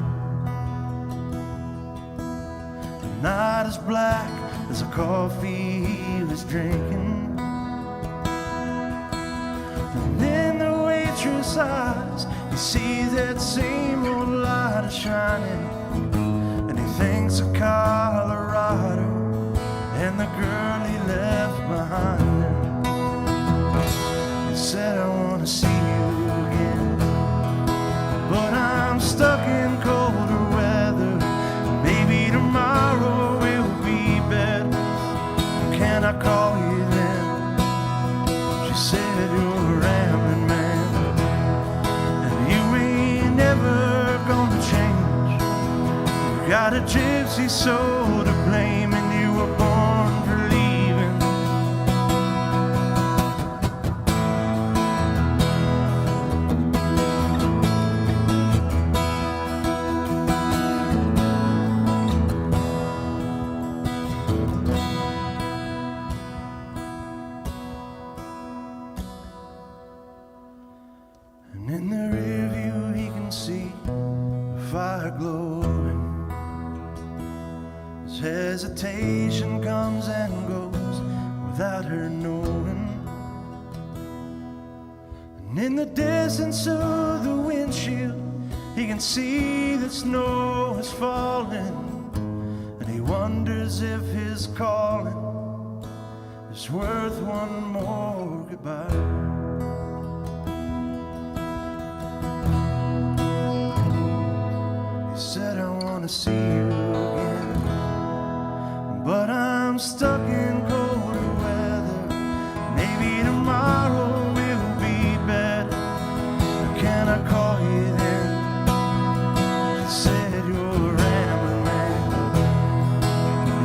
The night is black as the coffee he was drinking. And in the waitress' eyes he sees that same old light shining. And he thinks of Colorado and the girl he left behind him. He said I want to see you again, but I'm stuck in colder weather. Maybe tomorrow it will be better. Can I call you then? She said you're a rambling man, and you ain't never gonna change. You got a gypsy soul to blame, and you were born for leaving. In the rear view he can see the fire glowing. His hesitation comes and goes without her knowing. And in the distance of the windshield he can see that snow is falling. And he wonders if his calling is worth one more goodbye. Said I want to see you again, but I'm stuck in colder weather. Maybe tomorrow it will be better. Can I call you then? She said you're a rambling man.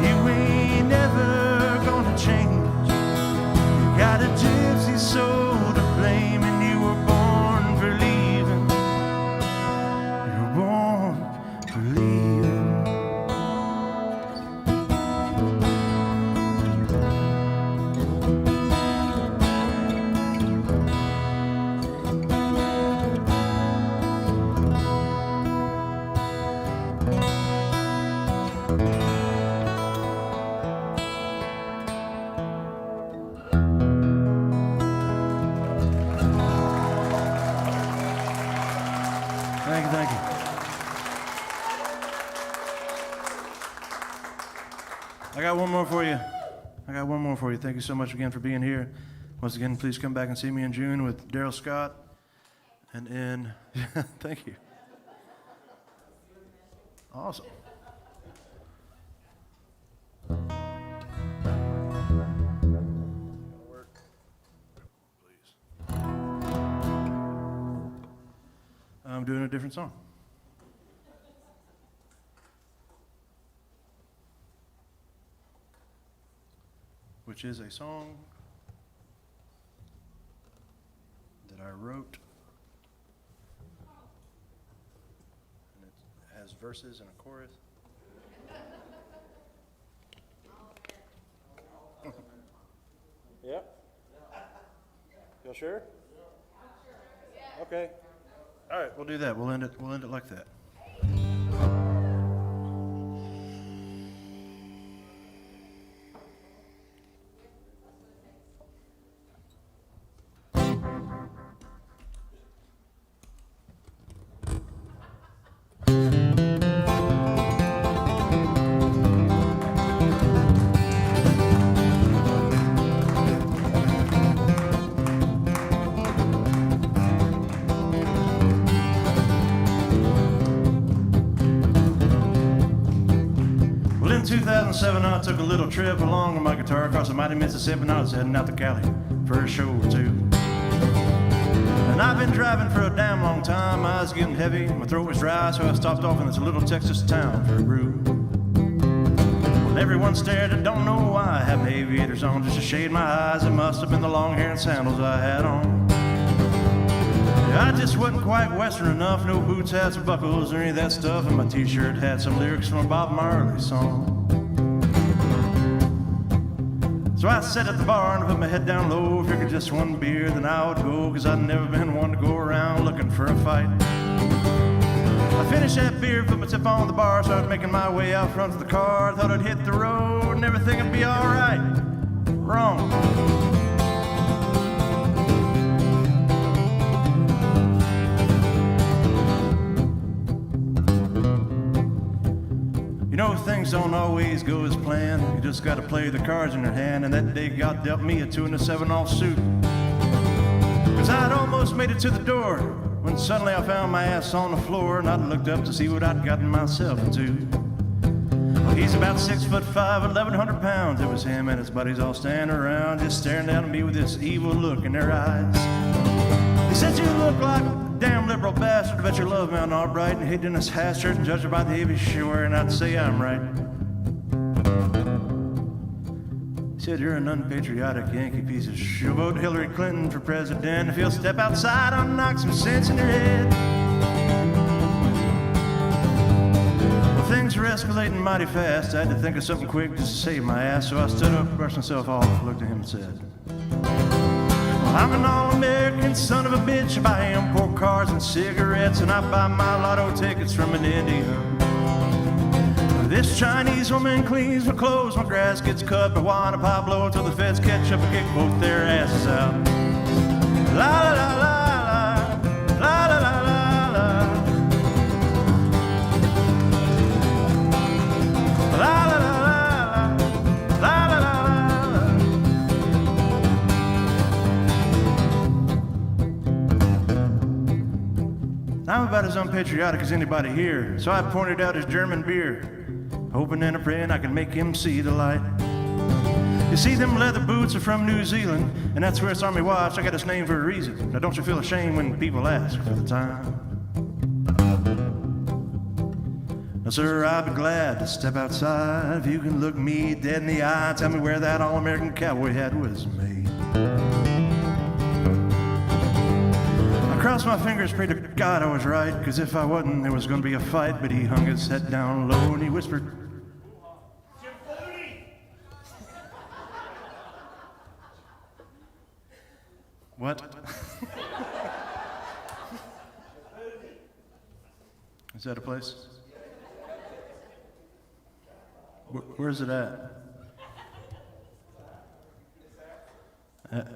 You ain't never gonna change. You got a gypsy soul to blame, and you were born for leaving. You're born for leaving. Thank you. I got one more for you. Thank you so much again for being here. Once again, please come back and see me in June with Daryl Scott. And in, thank you. Awesome. I'm doing a different song. Which is a song that I wrote. And it has verses and a chorus. Yep. Y'all sure? Okay. All right, we'll do that. We'll end it like that. In 2007, I took a little trip along with my guitar across the mighty Mississippi, and I was heading out to Cali for a show or two. And I've been driving for a damn long time. My eyes getting heavy, my throat was dry, so I stopped off in this little Texas town for a brew. Well, everyone stared, I don't know why. I had my aviators on just to shade my eyes. It must have been the long hair and sandals I had on. I just wasn't quite Western enough, no boots, hats, or buckles, or any of that stuff, and my t-shirt had some lyrics from a Bob Marley song. So I sat at the bar and put my head down low, figured just one beer, then I would go, cause I'd never been one to go around looking for a fight. I finished that beer, put my tip on the bar, started making my way out front of the car, thought I'd hit the road and everything would be alright. Wrong. You know, things don't always go as planned. You just gotta play the cards in your hand. And that day God dealt me a 2 and a 7 off suit. Cause I'd almost made it to the door when suddenly I found my ass on the floor, and I looked up to see what I'd gotten myself into. Well, he's about 6'5", 1,100 pounds. It was him and his buddies all standing around, just staring down at me with this evil look in their eyes. He said, "You look like a damn liberal bastard. I bet you love Mountain Albright and hate Dennis Hastert and judge her by the heavy she wear," and I'd say I'm right. He said, "You're an unpatriotic Yankee piece of shit. You'll vote Hillary Clinton for president. If you'll step outside, I'll knock some sense in your head." Well, things were escalating mighty fast. I had to think of something quick just to save my ass, so I stood up, brushed myself off, looked at him and said, "I'm an all-American son of a bitch. I buy import cars and cigarettes, and I buy my lotto tickets from an Indian. This Chinese woman cleans my clothes, my grass gets cut by Juan and Pablo until the feds catch up and kick both their asses out. La la la la la, la la la la la, la la la la, la la la la. I'm about as unpatriotic as anybody here, so I pointed out his German beer, hoping and praying I could make him see the light. You see, them leather boots are from New Zealand, and that Swiss Army watch, I got its name for a reason. Now don't you feel ashamed when people ask for the time? Now, sir, I'd be glad to step outside if you can look me dead in the eye and tell me where that all-American cowboy hat was made. I crossed my fingers, prayed to God I was right, because if I wasn't, there was going to be a fight. But he hung his head down low and he whispered, "What?" Is that a place? Where's it at?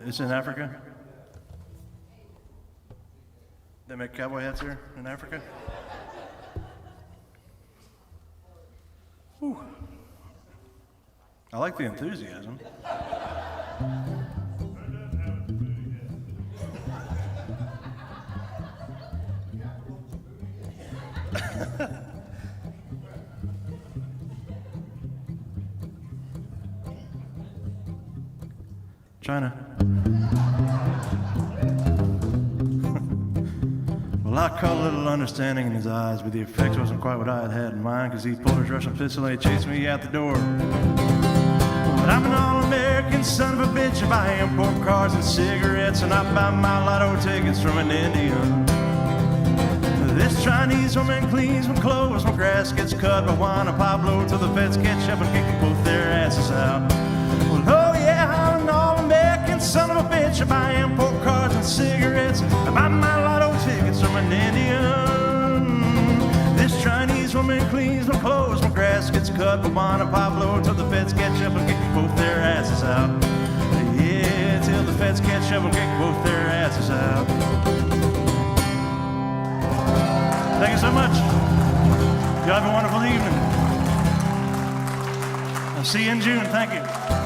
It's in Africa? They make cowboy hats here in Africa? Whew. I like the enthusiasm. China. Well, I caught a little understanding in his eyes, but the effect wasn't quite what I had in mind, because he pulled his Russian pistol and he chased me out the door. But I'm an all-American son of a bitch. I buy import cars and cigarettes, and I buy my lotto tickets from an Indian. This Chinese woman cleans my clothes, my grass gets cut by Juan and Pablo till the feds catch up and kick both their asses out. Well, oh yeah, I'm an all-American son of a bitch. I buy import cars and cigarettes. I buy my lotto tickets from an Indian. This Chinese woman cleans my clothes, my grass gets cut by Juan and Pablo till the feds catch up and kick both their asses out. Yeah, till the feds catch up and kick both their asses out. Thank you so much. You have a wonderful evening. I'll see you in June. Thank you.